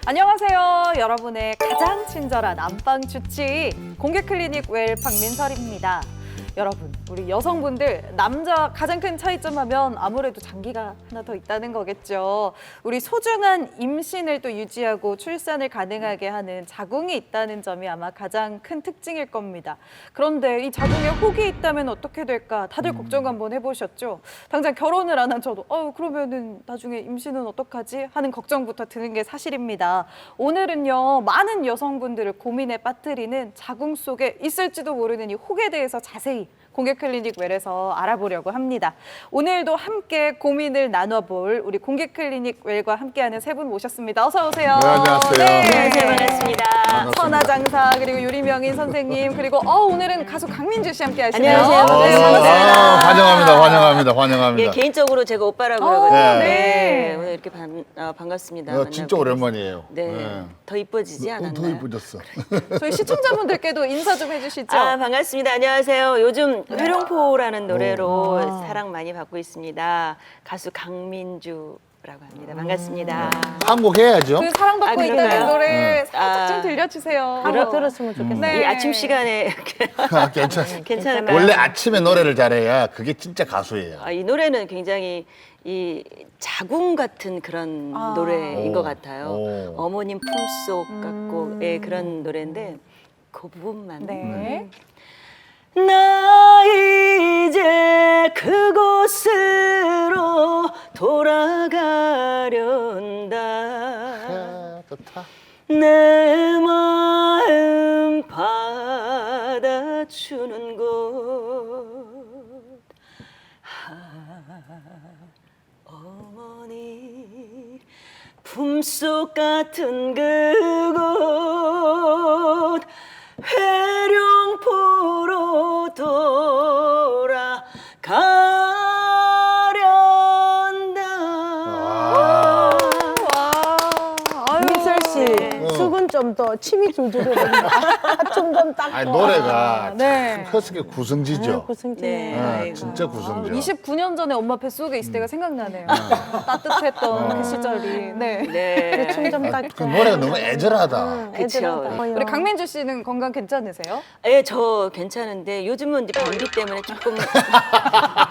안녕하세요. 여러분의 가장 친절한 안방 주치 공개 클리닉 웰 박민설입니다. 여러분, 우리 여성분들 남자 가장 큰 차이점 하면 아무래도 장기가 하나 더 있다는 거겠죠. 우리 소중한 임신을 또 유지하고 출산을 가능하게 하는 자궁이 있다는 점이 아마 가장 큰 특징일 겁니다. 그런데 이 자궁에 혹이 있다면 어떻게 될까? 다들 걱정 한번 해보셨죠? 당장 결혼을 안 한 저도 그러면은 나중에 임신은 어떡하지? 하는 걱정부터 드는 게 사실입니다. 오늘은요, 많은 여성분들을 고민에 빠뜨리는 자궁 속에 있을지도 모르는 이 혹에 대해서 자세히 공개 클리닉 웰에서 알아보려고 합니다. 오늘도 함께 고민을 나눠볼 우리 공개 클리닉 웰과 함께하는 세 분 모셨습니다. 어서 오세요. 네, 안녕하세요. 안녕하세요. 반갑습니다. 선화장사 그리고 유리명인 선생님 그리고 오늘은 가수 강민주 씨 함께 하시네요. 안녕하세요. 네, 반갑습니다. 환영합니다. 예, 개인적으로 제가 오빠라고 그러거든요. 네. 오늘 이렇게 반갑습니다. 진짜 오랜만이에요. 네. 더 이뻐지지 않았나요? 더 이뻐졌어. 저희 시청자분들께도 인사 좀 해주시죠. 반갑습니다. 안녕하세요. 요즘 회룡포라는 노래로 사랑 많이 받고 있습니다. 가수 강민주라고 합니다. 반갑습니다. 한국 해야죠. 그 사랑받고 아, 있다는 그런가요? 노래 살짝 좀 아. 들려주세요. 들었으면 좋겠어요. 네. 이 아침 시간에 이렇게 괜찮을까요? 원래 아침에 노래를 잘해야 그게 진짜 가수예요. 이 노래는 굉장히 이 자궁 같은 그런 노래인 것 같아요. 오. 어머님 품속 같고 그런 노래인데 그 부분만. 네. 나 이제 그곳으로 돌아가련다. 좋다. 내 마음 받아주는 곳. 어머니 품속 같은 그곳 회룡포로 돌아가련다. 민설 씨, 숙은 좀 더 침이 줄줄해요. 좀좀 닦고. 아니, 노래가 네. 참 허스게 구성지죠. 구성지네. 네. 아이고. 진짜 구성져. 29년 전에 엄마 뱃속에 있을 때가 생각나네요. 따뜻했던 그 시절이. 네. 네. 좀 닦고. 그 노래가 너무 애절하다. 그쵸. 우리 강민주 씨는 건강 괜찮으세요? 예, 저 괜찮은데 요즘은 이제 변비 때문에 조금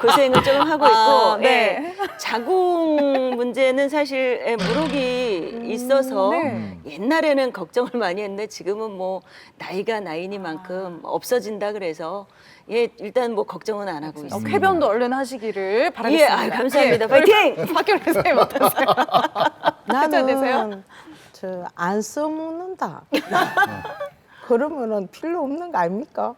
고생을 좀 하고 있고 네. 자궁 문제는 사실 무록이 있어서 네. 옛날에는 걱정을 많이 했는데 지금은 뭐 나이가 나이니만큼 없어진다 그래서 일단 뭐 걱정은 안 하고 있습니다. 쾌변도 얼른 하시기를 바라겠습니다. 예, 감사합니다. 예. 파이팅! 박경래 선생님 어떠세요? 괜찮으세요? 나는 안 써먹는다. 그러면은 필요 없는 거 아닙니까?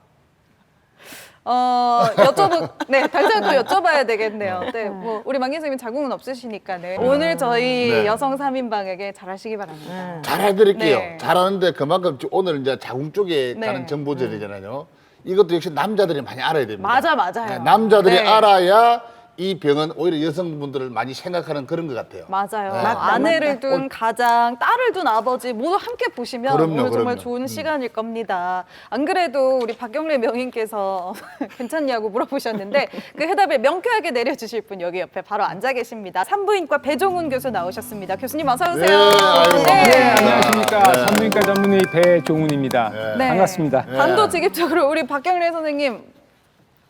당장 또 여쭤봐야 되겠네요. 네, 뭐 우리 망인 선생님 자궁은 없으시니까 네. 오늘 저희 네. 여성 3인방에게 잘하시기 바랍니다. 잘해드릴게요. 네. 잘하는데 그만큼 오늘 이제 자궁 쪽에 네. 가는 정보들이잖아요. 이것도 역시 남자들이 많이 알아야 됩니다. 맞아요. 네, 남자들이 네. 알아야 이 병은 오히려 여성분들을 많이 생각하는 그런 것 같아요. 맞아요. 네. 아내를 둔 가장, 딸을 둔 아버지 모두 함께 보시면 그럼요, 오늘 정말 그럼요. 좋은 시간일 겁니다. 안 그래도 우리 박경래 명인께서 괜찮냐고 물어보셨는데 그 해답을 명쾌하게 내려주실 분 여기 옆에 바로 앉아 계십니다. 산부인과 배종훈 교수 나오셨습니다. 교수님 어서 오세요. 네, 아이고, 네. 안녕하십니까. 산부인과 전문의 배종훈입니다. 네. 반갑습니다. 단도직입적으로 우리 박경래 선생님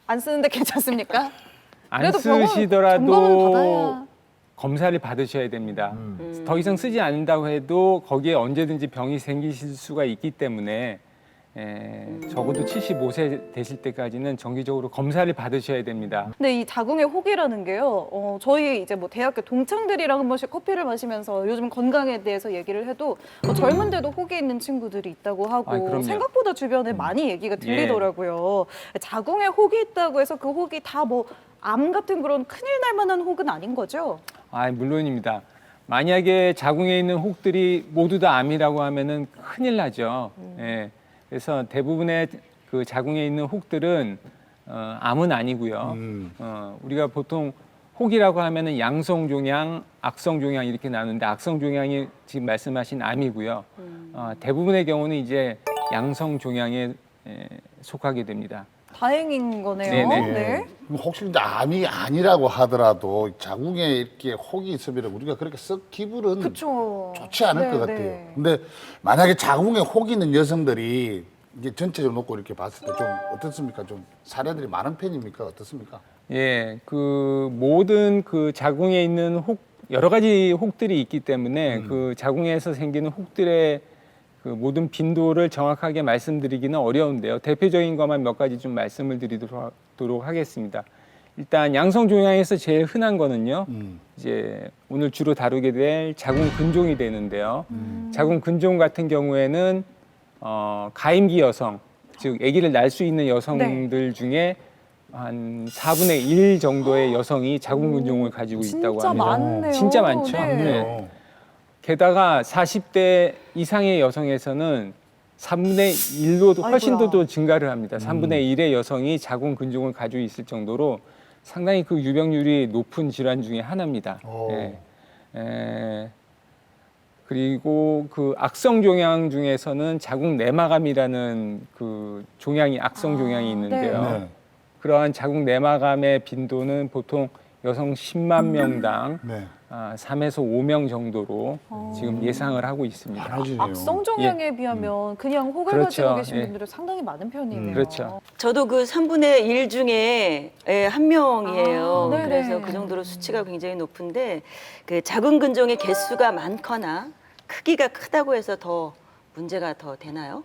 안 쓰는데 괜찮습니까? 안 그래도 병원 점검을 쓰시더라도 받아야. 검사를 받으셔야 됩니다. 더 이상 쓰지 않는다고 해도 거기에 언제든지 병이 생기실 수가 있기 때문에 적어도 75세 되실 때까지는 정기적으로 검사를 받으셔야 됩니다. 근데 이 자궁의 혹이라는 게요, 저희 이제 뭐 대학교 동창들이랑 한 번씩 커피를 마시면서 요즘 건강에 대해서 얘기를 해도 젊은데도 혹이 있는 친구들이 있다고 하고 그럼요. 생각보다 주변에 많이 얘기가 들리더라고요. 자궁에 혹이 있다고 해서 그 혹이 다 뭐 암 같은 그런 큰일 날 만한 혹은 아닌 거죠? 물론입니다. 만약에 자궁에 있는 혹들이 모두 다 암이라고 하면은 큰일 나죠. 그래서 대부분의 그 자궁에 있는 혹들은 암은 아니고요. 우리가 보통 혹이라고 하면은 양성 종양, 악성 종양 이렇게 나누는데 악성 종양이 지금 말씀하신 암이고요. 대부분의 경우는 이제 양성 종양에 속하게 됩니다. 다행인 거네요. 네네. 네. 그럼 혹시 이제 암이 아니라고 하더라도 자궁에 이렇게 혹이 있으면 우리가 그렇게 썩 기분은 그렇죠. 좋지 않을 것 같아요. 근데 만약에 자궁에 혹이 있는 여성들이 이게 전체적으로 놓고 이렇게 봤을 때 좀 어떻습니까? 좀 사례들이 많은 편입니까? 어떻습니까? 예, 그 모든 그 자궁에 있는 혹 여러 가지 혹들이 있기 때문에 그 자궁에서 생기는 혹들의 그 모든 빈도를 정확하게 말씀드리기는 어려운데요. 대표적인 것만 몇 가지 좀 말씀을 드리도록 하겠습니다. 일단 양성 종양에서 제일 흔한 거는요. 이제 오늘 주로 다루게 될 자궁 근종이 되는데요. 자궁 근종 같은 경우에는 가임기 여성, 즉 아기를 낳을 수 있는 여성들 중에 한 4분의 1 정도의 여성이 자궁 근종을 가지고 있다고 진짜 합니다. 많네요. 진짜 많죠. 네. 네. 게다가 40대 이상의 여성에서는 3분의 1로 훨씬 아이고야. 더 증가를 합니다. 3분의 1의 여성이 자궁 근종을 가지고 있을 정도로 상당히 그 유병률이 높은 질환 중에 하나입니다. 오. 예. 그리고 그 악성 종양 중에서는 자궁 내막암이라는 그 종양이 악성 종양이 있는데요. 네. 그러한 자궁 내막암의 빈도는 보통 여성 10만 명당 네. 3에서 5명 정도로 지금 예상을 하고 있습니다. 많아지네요. 악성 종양에 비하면 그냥 혹을 그렇죠. 가지고 계신 예. 분들은 상당히 많은 편이네요. 그렇죠. 저도 그 3분의 1 중에 한 명이에요. 아, 네네. 그래서 그 정도로 수치가 굉장히 높은데 그 자궁 근종의 개수가 많거나 크기가 크다고 해서 더 문제가 더 되나요?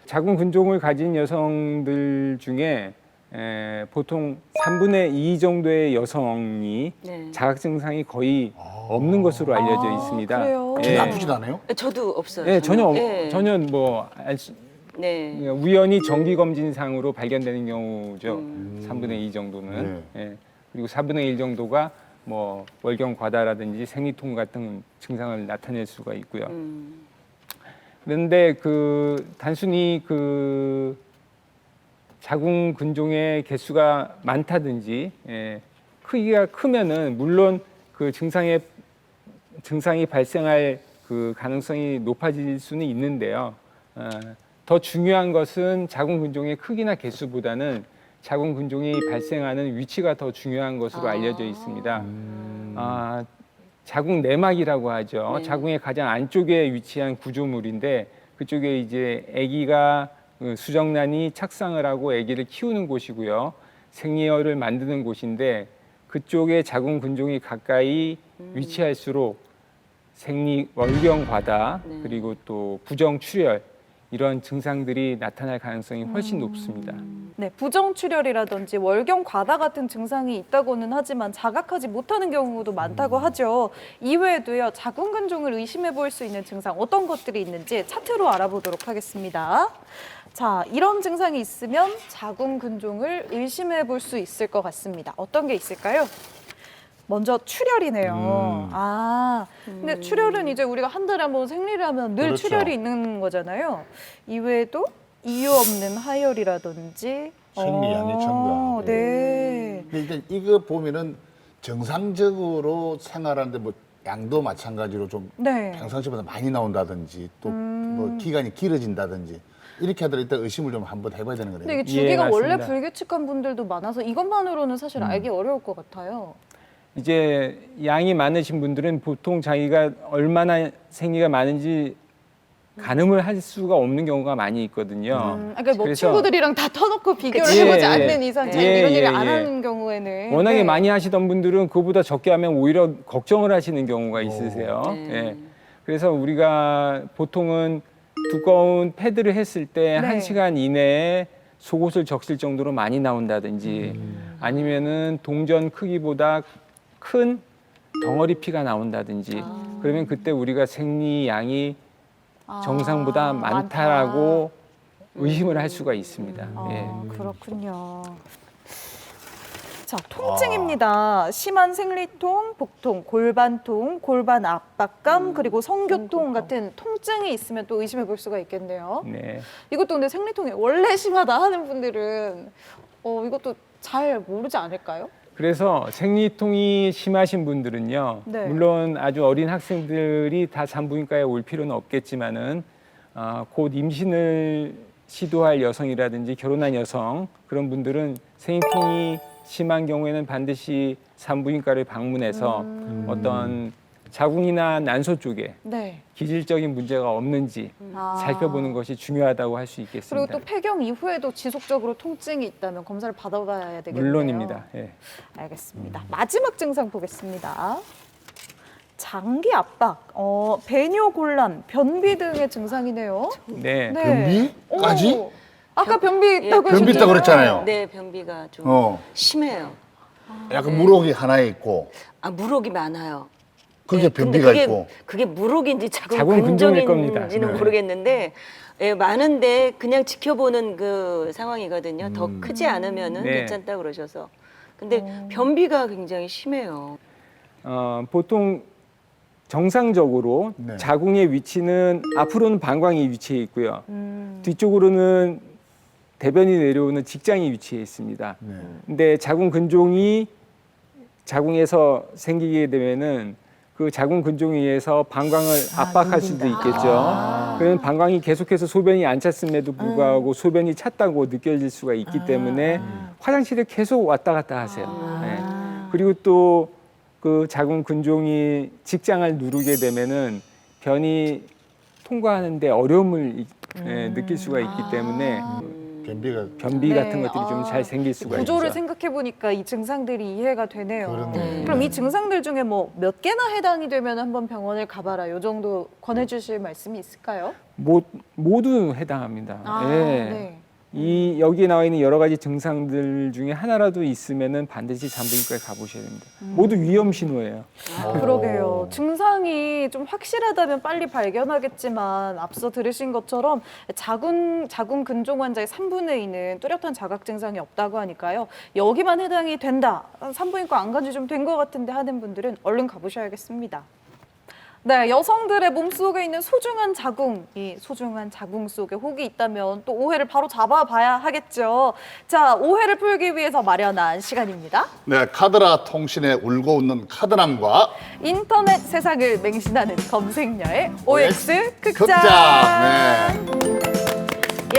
자궁 근종을 가진 여성들 중에 보통 3분의 2 정도의 여성이 네. 자각 증상이 거의 없는 것으로 알려져 있습니다. 그래요? 기분 예. 나쁘지도 않아요? 저도 없어요. 예, 전혀 예. 전혀 뭐 네. 우연히 정기 검진상으로 발견되는 경우죠. 3분의 2 정도는. 예. 그리고 4분의 1 정도가 뭐 월경 과다라든지 생리통 같은 증상을 나타낼 수가 있고요. 그런데 그 단순히 그 자궁 근종의 개수가 많다든지 크기가 크면은 물론 그 증상이 발생할 그 가능성이 높아질 수는 있는데요. 더 중요한 것은 자궁 근종의 크기나 개수보다는 자궁 근종이 발생하는 위치가 더 중요한 것으로 알려져 있습니다. 자궁 내막이라고 하죠. 네. 자궁의 가장 안쪽에 위치한 구조물인데 그쪽에 이제 아기가 수정란이 착상을 하고 아기를 키우는 곳이고요. 생리혈을 만드는 곳인데 그쪽에 자궁 근종이 가까이 위치할수록 생리 월경 과다 네. 그리고 또 부정 출혈 이런 증상들이 나타날 가능성이 훨씬 높습니다. 네, 부정출혈이라든지 월경 과다 같은 증상이 있다고는 하지만 자각하지 못하는 경우도 많다고 하죠. 이외에도요, 자궁 근종을 의심해 볼 수 있는 증상 어떤 것들이 있는지 차트로 알아보도록 하겠습니다. 자, 이런 증상이 있으면 자궁 근종을 의심해 볼 수 있을 것 같습니다. 어떤 게 있을까요? 먼저 출혈이네요. 근데 출혈은 이제 우리가 한 달에 한 번 생리를 하면 늘 그렇죠. 출혈이 있는 거잖아요. 이외에도 이유 없는 하혈이라든지 생리양이 첨가하고. 네. 그러니까 이거 보면은 정상적으로 생활하는데 뭐 양도 마찬가지로 좀 네. 평상시보다 많이 나온다든지 또 뭐 기간이 길어진다든지 이렇게 하더라도 일단 의심을 좀 한번 해봐야 되는 거네요. 근데 이게 예, 주기가 원래 맞습니다. 불규칙한 분들도 많아서 이것만으로는 사실 알기 어려울 것 같아요. 이제 양이 많으신 분들은 보통 자기가 얼마나 생리가 많은지 가늠을 할 수가 없는 경우가 많이 있거든요. 그러니까 뭐 그래서 친구들이랑 다 터놓고 비교를 그치. 해보지 예, 않는 이상 잘 예, 이런 일을 예, 안 예. 하는 경우에는 워낙에 네. 많이 하시던 분들은 그보다 적게 하면 오히려 걱정을 하시는 경우가 있으세요. 네. 예. 그래서 우리가 보통은 두꺼운 패드를 했을 때 네. 1시간 이내에 속옷을 적실 정도로 많이 나온다든지 아니면은 동전 크기보다 큰 덩어리 피가 나온다든지 그러면 그때 우리가 생리 양이 정상보다 많다라고 의심을 할 수가 있습니다. 예. 그렇군요. 자, 통증입니다. 심한 생리통, 복통, 골반통, 골반 압박감, 그리고 성교통 같은 통증이 있으면 또 의심해 볼 수가 있겠네요. 네. 이것도 근데 생리통이 원래 심하다 하는 분들은 이것도 잘 모르지 않을까요? 그래서 생리통이 심하신 분들은요. 네. 물론 아주 어린 학생들이 다 산부인과에 올 필요는 없겠지만은 곧 임신을 시도할 여성이라든지 결혼한 여성 그런 분들은 생리통이 심한 경우에는 반드시 산부인과를 방문해서 어떤 자궁이나 난소 쪽에 네. 기질적인 문제가 없는지 아. 살펴보는 것이 중요하다고 할 수 있겠습니다. 그리고 또 폐경 이후에도 지속적으로 통증이 있다면 검사를 받아봐야 되겠네요. 물론입니다. 예. 알겠습니다. 마지막 증상 보겠습니다. 장기 압박, 배뇨 곤란, 변비 등의 증상이네요. 네. 변비까지? 오, 아까 변비 있다고 변비 있다고 그랬잖아요. 네, 변비가 좀 어. 심해요. 약간 물혹이 하나에 있고 아, 물혹이 많아요. 그게 네, 근데 변비가 그게, 있고. 그게 물혹인지 자궁 자궁 근종일 겁니다. 근종인지는 네. 모르겠는데 예, 많은데 그냥 지켜보는 그 상황이거든요. 더 크지 않으면은 네. 괜찮다 그러셔서. 근데 변비가 굉장히 심해요. 보통 정상적으로 네. 자궁의 위치는 앞으로는 방광이 위치해 있고요. 뒤쪽으로는 대변이 내려오는 직장이 위치해 있습니다. 네. 근데 자궁 근종이 자궁에서 생기게 되면은 그 자궁 근종에 의해서 방광을 압박할 수도 있겠죠. 그러면 방광이 계속해서 소변이 안 찼음에도 불구하고 소변이 찼다고 느껴질 수가 있기 때문에 화장실에 계속 왔다 갔다 하세요. 네. 그리고 또 그 자궁 근종이 직장을 누르게 되면은 변이 통과하는데 어려움을 느낄 수가 있기 때문에 변비가 변비 네. 같은 것들이 좀 잘 생길 수가 구조를 있죠. 생각해 보니까 이 증상들이 이해가 되네요. 그렇네. 그럼 이 증상들 중에 뭐 몇 개나 해당이 되면 한번 병원을 가봐라. 요 정도 권해주실 말씀이 있을까요? 모두 해당합니다. 예. 네. 이 여기에 나와 있는 여러 가지 증상들 중에 하나라도 있으면은 반드시 산부인과에 가보셔야 됩니다. 모두 위험 신호예요. 그러게요. 증상이 좀 확실하다면 빨리 발견하겠지만 앞서 들으신 것처럼 자궁 근종 환자의 3분의 2는 뚜렷한 자각 증상이 없다고 하니까요. 여기만 해당이 된다. 산부인과 안 간지 좀 된 것 같은데 하는 분들은 얼른 가보셔야겠습니다. 네, 여성들의 몸속에 있는 소중한 자궁, 이 소중한 자궁 속에 혹이 있다면 또 오해를 바로 잡아봐야 하겠죠. 자, 오해를 풀기 위해서 마련한 시간입니다. 네, 카드라 통신에 울고 웃는 카드남과 인터넷 세상을 맹신하는 검색녀의 OX 극장. 네.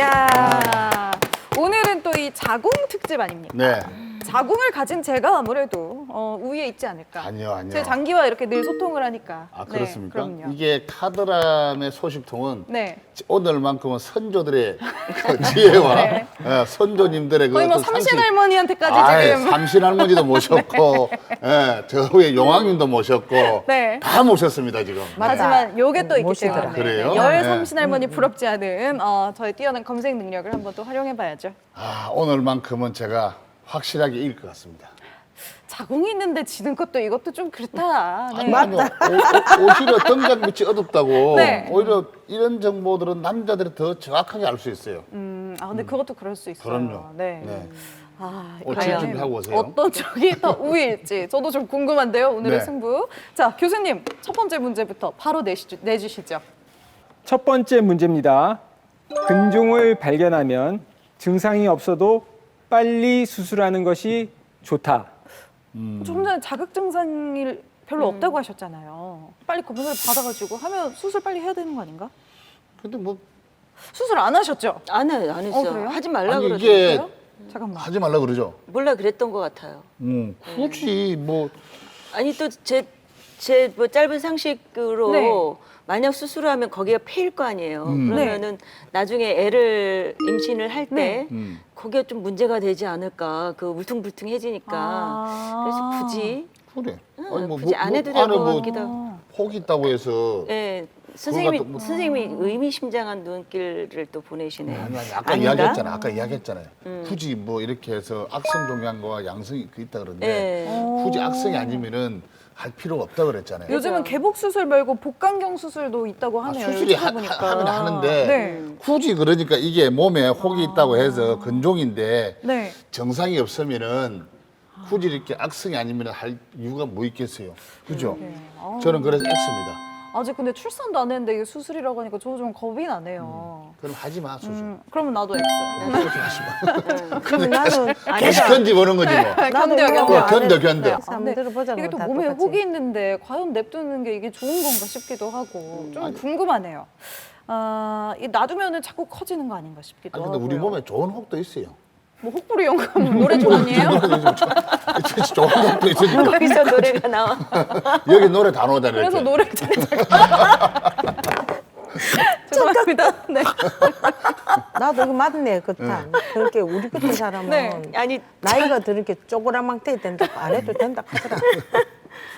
야, 오늘은 또 이 자궁 특집 아닙니까? 네. 자궁을 가진 제가 아무래도 우위에 있지 않을까. 아니요. 제 장기와 이렇게 늘 소통을 하니까. 아, 네, 그렇습니까? 그럼요. 이게 카드람의 소식통은 네. 오늘만큼은 선조들의 그 지혜와 네. 선조님들의 그 거의 뭐 어떤 삼신 상식. 할머니한테까지 아이, 지금. 삼신 할머니도 모셨고, 예, 저 위에 용왕님도 모셨고, 네. 다 모셨습니다 지금. 하지만 요게 또 있기 모시더라. 때문에 그래요? 열 네. 삼신 할머니 부럽지 않은 저의 뛰어난 검색 능력을 한번 또 활용해봐야죠. 아, 오늘만큼은 제가 확실하게 이길 것 같습니다. 자궁이 있는데 지는 것도 이것도 좀 그렇다. 네. 아니요. 오히려 등장 밑이 어둡다고. 네. 오히려 이런 정보들은 남자들이 더 정확하게 알 수 있어요. 근데 그것도 그럴 수 있어요. 그럼요. 네. 네. 아, 칠 과연 준비하고 오세요. 어떤 쪽이 더 우위일지 저도 좀 궁금한데요. 오늘의 네. 승부. 자, 교수님 첫 번째 문제부터 바로 내주시죠. 첫 번째 문제입니다. 근종을 발견하면 증상이 없어도 빨리 수술하는 것이 좋다. 좀 전에 자극 증상이 별로 없다고 하셨잖아요. 빨리 검사를 받아가지고 하면 수술 빨리 해야 되는 거 아닌가? 근데 뭐 수술 안 하셨죠? 안 해요, 안 했어요. 그래요? 하지 말라 아니, 그러더라고요. 이게 잠깐만. 하지 말라 그러죠. 몰라 그랬던 것 같아요. 굳이 뭐 아니 또 제 뭐 짧은 상식으로 네. 만약 수술을 하면 거기가 패일 거 아니에요. 네. 그러면은 나중에 애를 임신을 할 때 네. 거기가 좀 문제가 되지 않을까. 그 울퉁불퉁해지니까. 그래서 굳이 그래. 굳이 안 해도 될 안에 것 뭐 같기도 하고. 혹 있다고 해서 예, 뭐- 선생님이 의미심장한 눈길을 또 보내시네요. 아니 아까 아닌가? 이야기했잖아. 아까 이야기했잖아요. 굳이 뭐 이렇게 해서 악성 종양과 양성이 그 있다 그러는데 예. 굳이 악성이 아니면은 할 필요가 없다 그랬잖아요. 요즘은 개복 수술 말고 복강경 수술도 있다고 하네요. 수술이 요즘 보니까. 하면 하는데 네. 굳이 그러니까 이게 몸에 혹이 있다고 해서 근종인데 네. 정상이 없으면은 굳이 이렇게 악성이 아니면 할 이유가 뭐 있겠어요. 그죠? 저는 그래서 X입니다. 아직 근데 출산도 안 했는데 이게 수술이라고 하니까 저도 좀 겁이 나네요. 그럼 하지 마 수술. 그러면 나도 X. 그렇게 하지 마. 그럼 나는 계속 견디보는 거지 뭐. 나도 견뎌, 이거 견뎌. 안 견뎌, 해. 견뎌. 한번 네. 들어보자. 이게 뭐 또 다 몸에 똑같이. 혹이 있는데 과연 냅두는 게 이게 좋은 건가 싶기도 하고 좀 궁금하네요. 이 놔두면은 자꾸 커지는 거 아닌가 싶기도 아니 하고요. 근데 우리 몸에 좋은 혹도 있어요. 뭐 혹부리 연금 노래 좋아하니에요? 좋은 혹도 있으니까 거기서 노래가 나와. 여기 노래 다 나오잖아요. 그래서 이렇게. 노래를 잘 죄송합니다. 네. 나도 이거 맞네, 그렇다. 그렇게 우리 같은 사람은 네. 아니 나이가 들게 쪼그라망태야 된다고 안 해도 된다 하더라.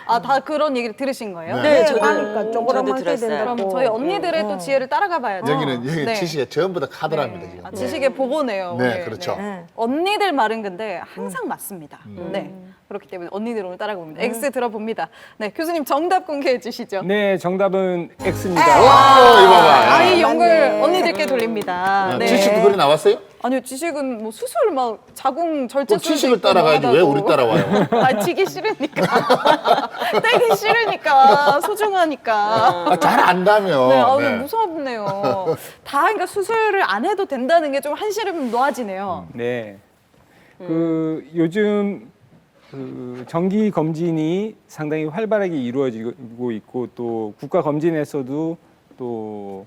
아, 다 그런 얘기를 들으신 거예요? 네, 저도 저도 하니까 쪼그라망태야 들었어요. 된다고. 그럼 저희 언니들의 또 지혜를 따라가 봐야죠. 여기는 여기 네. 지식에 전부 다 카드랍니다 지금. 아, 지식의 보고네요. 네, 오늘. 그렇죠. 네. 언니들 말은 근데 항상 맞습니다. 네. 그렇기 때문에 언니들 오늘 따라가 봅니다. X 들어봅니다. 네, 교수님 정답 공개해 주시죠. 네, 정답은 X입니다. 와, 이거 봐봐. 아이 연글 맞네. 언니들께 돌립니다. 네. 지식도 그리 나왔어요? 아니요, 지식은 뭐 수술 막 자궁 절제 그럼 지식을 따라가야지 왜 우리 따라와요? 아, 지기 싫으니까. 떼기 싫으니까. 소중하니까. 잘 안다며. 네, 아, 네. 무섭네요. 다 그러니까 수술을 안 해도 된다는 게 좀 한시름 놓아지네요. 네. 그 요즘 그 정기 검진이 상당히 활발하게 이루어지고 있고 또 국가 검진에서도 또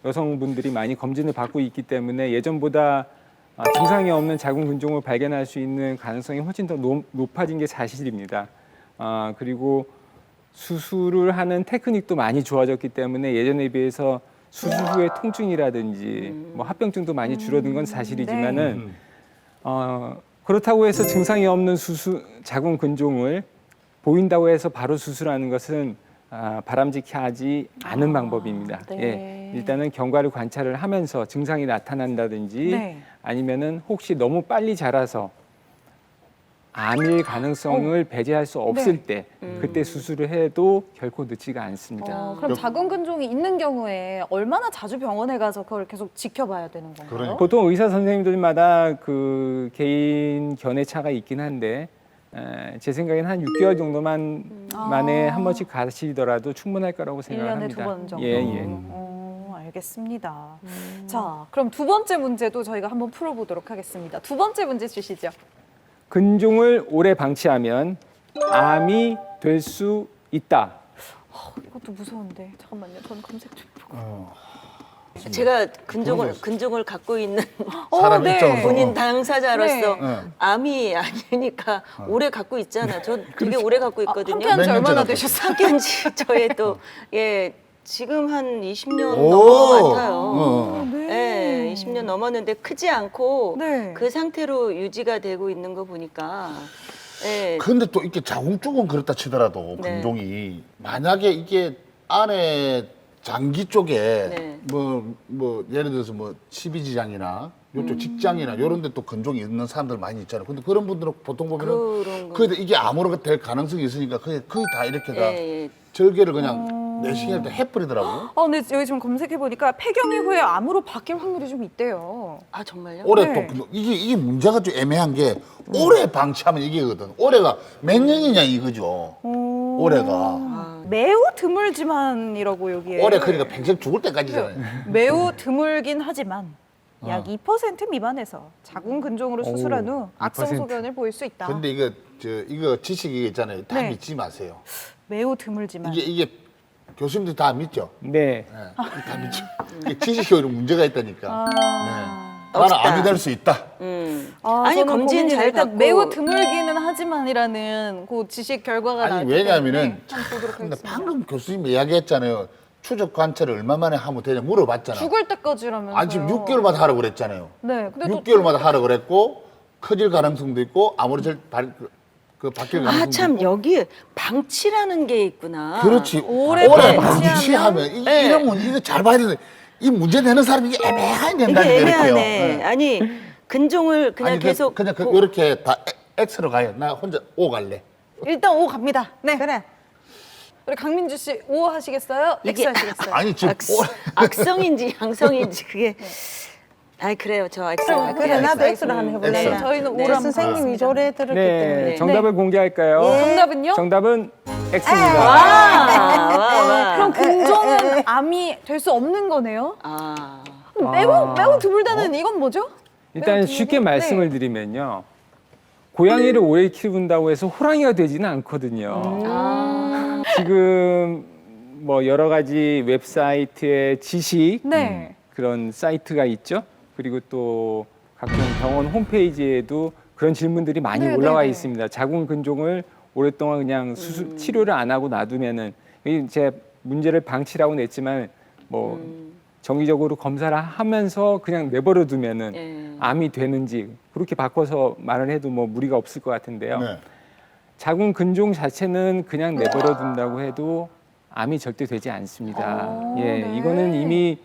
여성분들이 많이 검진을 받고 있기 때문에 예전보다 증상이 없는 자궁 근종을 발견할 수 있는 가능성이 훨씬 더 높아진 게 사실입니다. 그리고 수술을 하는 테크닉도 많이 좋아졌기 때문에 예전에 비해서 수술 후의 통증이라든지 뭐 합병증도 많이 줄어든 건 사실이지만은 그렇다고 해서 증상이 없는 자궁 근종을 보인다고 해서 바로 수술하는 것은 바람직하지 않은 방법입니다. 네. 예, 일단은 경과를 관찰을 하면서 증상이 나타난다든지 네. 아니면은 혹시 너무 빨리 자라서 암일 가능성을 배제할 수 없을 때 그때 수술을 해도 결코 늦지가 않습니다. 그럼 자궁 근종이 있는 경우에 얼마나 자주 병원에 가서 그걸 계속 지켜봐야 되는 건가요? 그러니까. 보통 의사 선생님들마다 그 개인 견해차가 있긴 한데 제 생각에는 한 6개월 정도만 만에 한 번씩 가시더라도 충분할 거라고 1년에 생각합니다. 2번 정도. 예, 예. 알겠습니다. 자, 그럼 두 번째 문제도 저희가 한번 풀어보도록 하겠습니다. 두 번째 문제 주시죠. 근종을 오래 방치하면 암이 될 수 있다. 이것도 무서운데 잠깐만요. 저는 검색 좀 해보고. 제가 근종을 갖고 있는 사람 네. 입장으로서. 본인 당사자로서 네. 암이 아니니까 오래 갖고 있잖아. 저 되게 오래 갖고 있거든요. 함께한 지 몇 얼마나 년째나 되셨어요? 함께한 지 저의 또 예. 지금 한 20년 오. 넘은 것 같아요. 어. 네, 20년 넘었는데 크지 않고 네. 그 상태로 유지가 되고 있는 거 보니까 예. 근데 또 이렇게 자궁 쪽은 그렇다 치더라도 네. 근종이 만약에 이게 안에 장기 쪽에 네. 뭐 예를 들어서 뭐 십이지장이나 요쪽 직장이나 이런 데 또 근종이 있는 사람들 많이 있잖아요. 근데 그런 분들은 보통 보면은 그런 거. 그게 이게 암으로 될 가능성이 있으니까 거의 다 이렇게 다 예. 절개를 그냥 내시경을 다 해버리더라고. 근데 여기 지금 검색해 보니까 폐경 이후에 암으로 바뀔 확률이 좀 있대요. 아 정말요? 올해 네. 또 이게 문제가 좀 애매한 게 올해 방치하면 이게거든. 올해가 몇 년이냐 이거죠. 올해가 매우 드물지만이라고 여기에. 올해 그러니까 평생 죽을 때까지잖아요. 매우 드물긴 하지만 약 2% 미만에서 자궁 근종으로 수술한 후 악성 2%. 소견을 보일 수 있다. 근데 이거 지식이 있잖아요. 다 네. 믿지 마세요. 매우 드물지만. 이게 교수님들 다 믿죠. 네. 네. 다 믿죠. 이게 지식이 오히려 문제가 있다니까. 네. 나는 없다. 암이 될 수 있다. 아니, 저는 검진 고민이 잘 일단 받고. 매우 드물기는 하지만이라는 그 지식 결과가 아니 나왔기 왜냐하면은 때문에 한번 보도록 근데 하겠습니다. 방금 교수님이 이야기했잖아요. 추적 관찰을 얼마 만에 하면 되냐 물어봤잖아. 죽을 때까지라면서요. 아니 지금 6개월마다 하라고 그랬잖아요. 네, 근데 또 6개월마다 하라고 그랬고 커질 가능성도 있고 아무리 바뀔 가능성도 아 참 있고. 여기 방치라는 게 있구나. 그렇지. 오래 방치하면 네. 이러면 이거 잘 봐야 되는데 이 문제 내는 사람이 이게 애매하게 된다는 이게 거예요. 애매하네. 아니 근종을 그냥 아니 계속 그냥 이렇게 다 X로 가요. 나 혼자 O 갈래. 일단 O 갑니다. 네. 그래. 우리 강민주 씨 O 하시겠어요? X 이게- 하시겠어요? 아니 지금 O 악성인지 양성인지 그게. 아이 그래요. 저 X 갈게요. 그래, 나도 X. X로 한번 해볼래. X. 네, 저희는 네. O로 한번 선생님이 조례 들었기 네. 때문에. 정답을 공개할까요? 정답은요? 정답은 X입니다. 와. 그럼 근종은 암이 될 수 없는 거네요? 아. 매우 드물다는 이건 뭐죠? 일단 매우 쉽게 드물고? 말씀을 네. 드리면요. 고양이를 오래 키운다고 해서 호랑이가 되지는 않거든요. 아. 지금 뭐 여러 가지 웹사이트의 지식 네. 그런 사이트가 있죠. 그리고 또 각종 병원 홈페이지에도 그런 질문들이 많이 네, 올라와 네, 네. 있습니다. 자궁 근종을 오랫동안 그냥 치료를 안 하고 놔두면은 제 문제를 방치라고 냈지만 뭐 정기적으로 검사를 하면서 그냥 내버려 두면은 예. 암이 되는지 그렇게 바꿔서 말을 해도 뭐 무리가 없을 것 같은데요. 네. 자궁 근종 자체는 그냥 내버려 둔다고 해도 암이 절대 되지 않습니다. 예, 네. 이거는 이미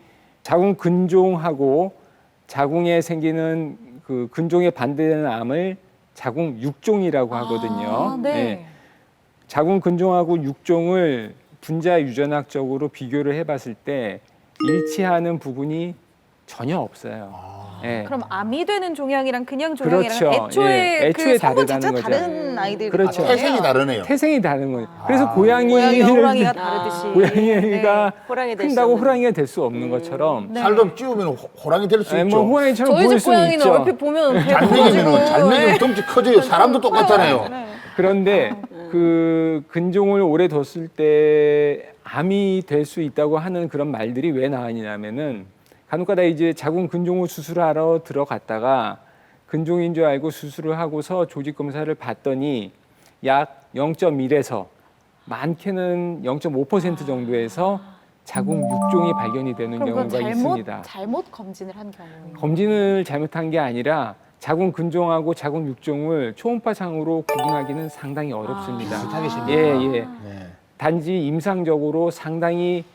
자궁 근종하고 자궁에 생기는 그 근종에 반대되는 암을 자궁 육종이라고 하거든요. 네. 예, 자궁 근종하고 육종을 분자 유전학적으로 비교를 해봤을 때 일치하는 부분이 전혀 없어요. 예. 그럼 암이 되는 종양이랑 그냥 종양이랑 그렇죠. 애초에 예, 애초에 그 성분 다르다는 자체가 거죠. 다른 아이들 그렇죠. 태생이 다르네요. 태생이 다른 거예요. 그래서 고양이를 고양이와 호랑이가 다르듯이 고양이가 호랑이 될 큰다고 수 없는. 호랑이가 될 수 없는 것처럼 네. 살 좀 찌우면 호랑이 될 수 예, 있죠. 뭐 호랑이처럼 저희 보일 집 수는 고양이는 있죠. 얼핏 보면 배 잘 부러지고, 먹이면 덩치 커져요. 사람도 똑같잖아요. 그런데 그 근종을 오래 뒀을 때 암이 될 수 있다고 하는 그런 말들이 왜 나왔냐면은 간혹가다 이제 자궁 근종을 수술하러 들어갔다가 근종인 줄 알고 수술을 하고서 조직 검사를 받더니 약 0.1에서 많게는 0.5% 정도에서 자궁 육종이 발견이 되는 그럼 그건 경우가 있습니다. 잘못 검진을 한 경우예요. 검진을 잘못한 게 아니라 자궁 근종하고 자궁 육종을 초음파상으로 구분하기는 상당히 어렵습니다. 비슷하게 생겼구나. 예, 예. 네. 단지 임상적으로 상당히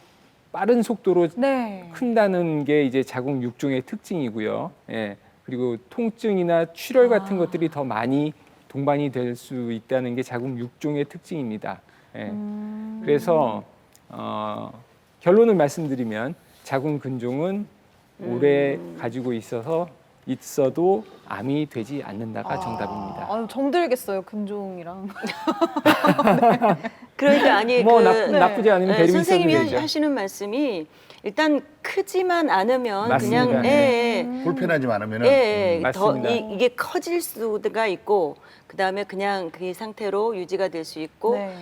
빠른 속도로 네. 큰다는 게 이제 자궁 육종의 특징이고요. 예. 그리고 통증이나 출혈 같은 것들이 더 많이 동반이 될 수 있다는 게 자궁 육종의 특징입니다. 예. 그래서 결론을 말씀드리면 자궁 근종은 오래 가지고 있어도 암이 되지 않는다가 정답입니다. 아유, 정들겠어요, 근종이랑. 그러니까 아니 뭐 그 나쁘지 않으면 네, 데리고 선생님이 있어도 되죠. 하시는 말씀이 일단 크지만 않으면 맞습니다. 그냥 네. 불편하지 않으면은 예, 맞습니다. 이게 커질 수가 있고 그다음에 그냥 그 상태로 유지가 될 수 있고 네.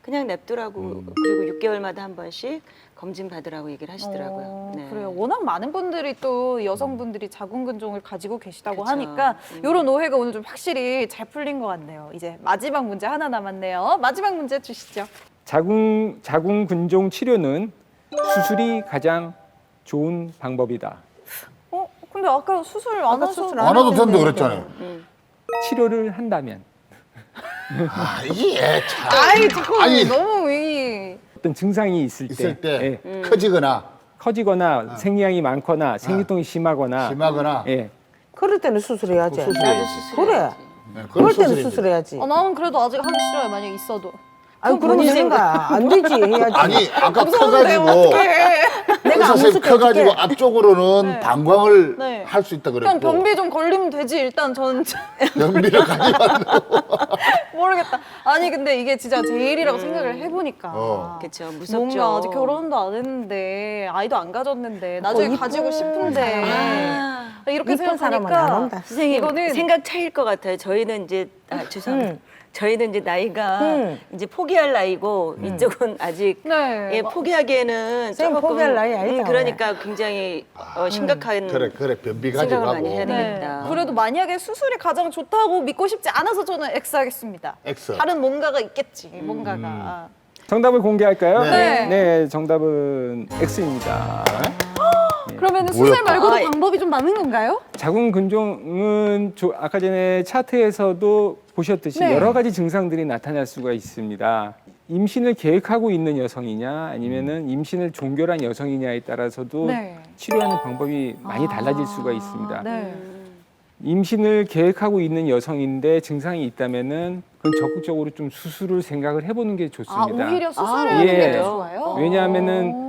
그냥 냅두라고 그리고 6개월마다 한 번씩 검진 받으라고 얘기를 하시더라고요. 네. 그래요. 워낙 많은 분들이 또 여성분들이 자궁 근종을 가지고 계시다고 그렇죠. 하니까 이런 오해가 오늘 좀 확실히 잘 풀린 것 같네요. 이제 마지막 문제 하나 남았네요. 마지막 문제 주시죠. 자궁 근종 치료는 수술이 가장 좋은 방법이다. 근데 아까 수술 안 아까 하셔도 수술 안 해도 된다 했는데. 그랬잖아요. 치료를 한다면 아, 이게 참. 아이 자꾸 아니. 너무 이 어떤 증상이 있을 있을 때 예, 커지거나 커지거나 생리량이 많거나 생리통이 심하거나 심하거나 예, 그럴 때는 수술해야지. 수술해야지. 그래. 네, 그럴 그건 때는 수술이지. 수술해야지. 나는 그래도 아직 하기 싫어요. 만약 있어도. 아니 그럼 본인 생각 안 되지 해야지. 아니 아까 무서운데 커가지고 내가 의사 안 선생님 무섭게 커가지고 해줄게. 앞쪽으로는 네. 방광을 네. 할 수 있다 그냥 그랬고 변비 좀 걸리면 되지. 일단 저는 변비를 가지 말고 모르겠다. 아니 근데 이게 진짜 제 일이라고 생각을 해보니까 그렇죠. 무섭죠. 뭔가 아직 결혼도 안 했는데 아이도 안 가졌는데 나중에 이쁜 가지고 싶은데 이렇게 이쁜 사람은 안 생각하니까 온다. 선생님 이거는 생각 차일 것 같아요. 저희는 이제 죄송합니다. 저희는 이제 나이가 이제 포기할 나이고 이쪽은 아직 네. 예, 포기하기에는 선생님 조금 포기할 나이 아니다, 그러니까 굉장히 심각한 그래 변비 가지고 생각을 하고 많이 해야 네. 되겠다. 그래도 만약에 수술이 가장 좋다고 믿고 싶지 않아서 저는 X 하겠습니다. X. 다른 뭔가가 있겠지. 뭔가가. 정답을 공개할까요? 네. 네, 정답은 X입니다. 그러면 수술 뭐야? 말고도 아, 방법이 좀 많은 건가요? 자궁 근종은 아까 전에 차트에서도 보셨듯이 네. 여러 가지 증상들이 나타날 수가 있습니다. 임신을 계획하고 있는 여성이냐 아니면은 임신을 종결한 여성이냐에 따라서도 네. 치료하는 방법이 많이 달라질 수가 있습니다. 네. 임신을 계획하고 있는 여성인데 증상이 있다면은 그건 적극적으로 좀 수술을 생각을 해보는 게 좋습니다. 오히려 수술하는 예. 게 더 좋아요? 왜냐하면은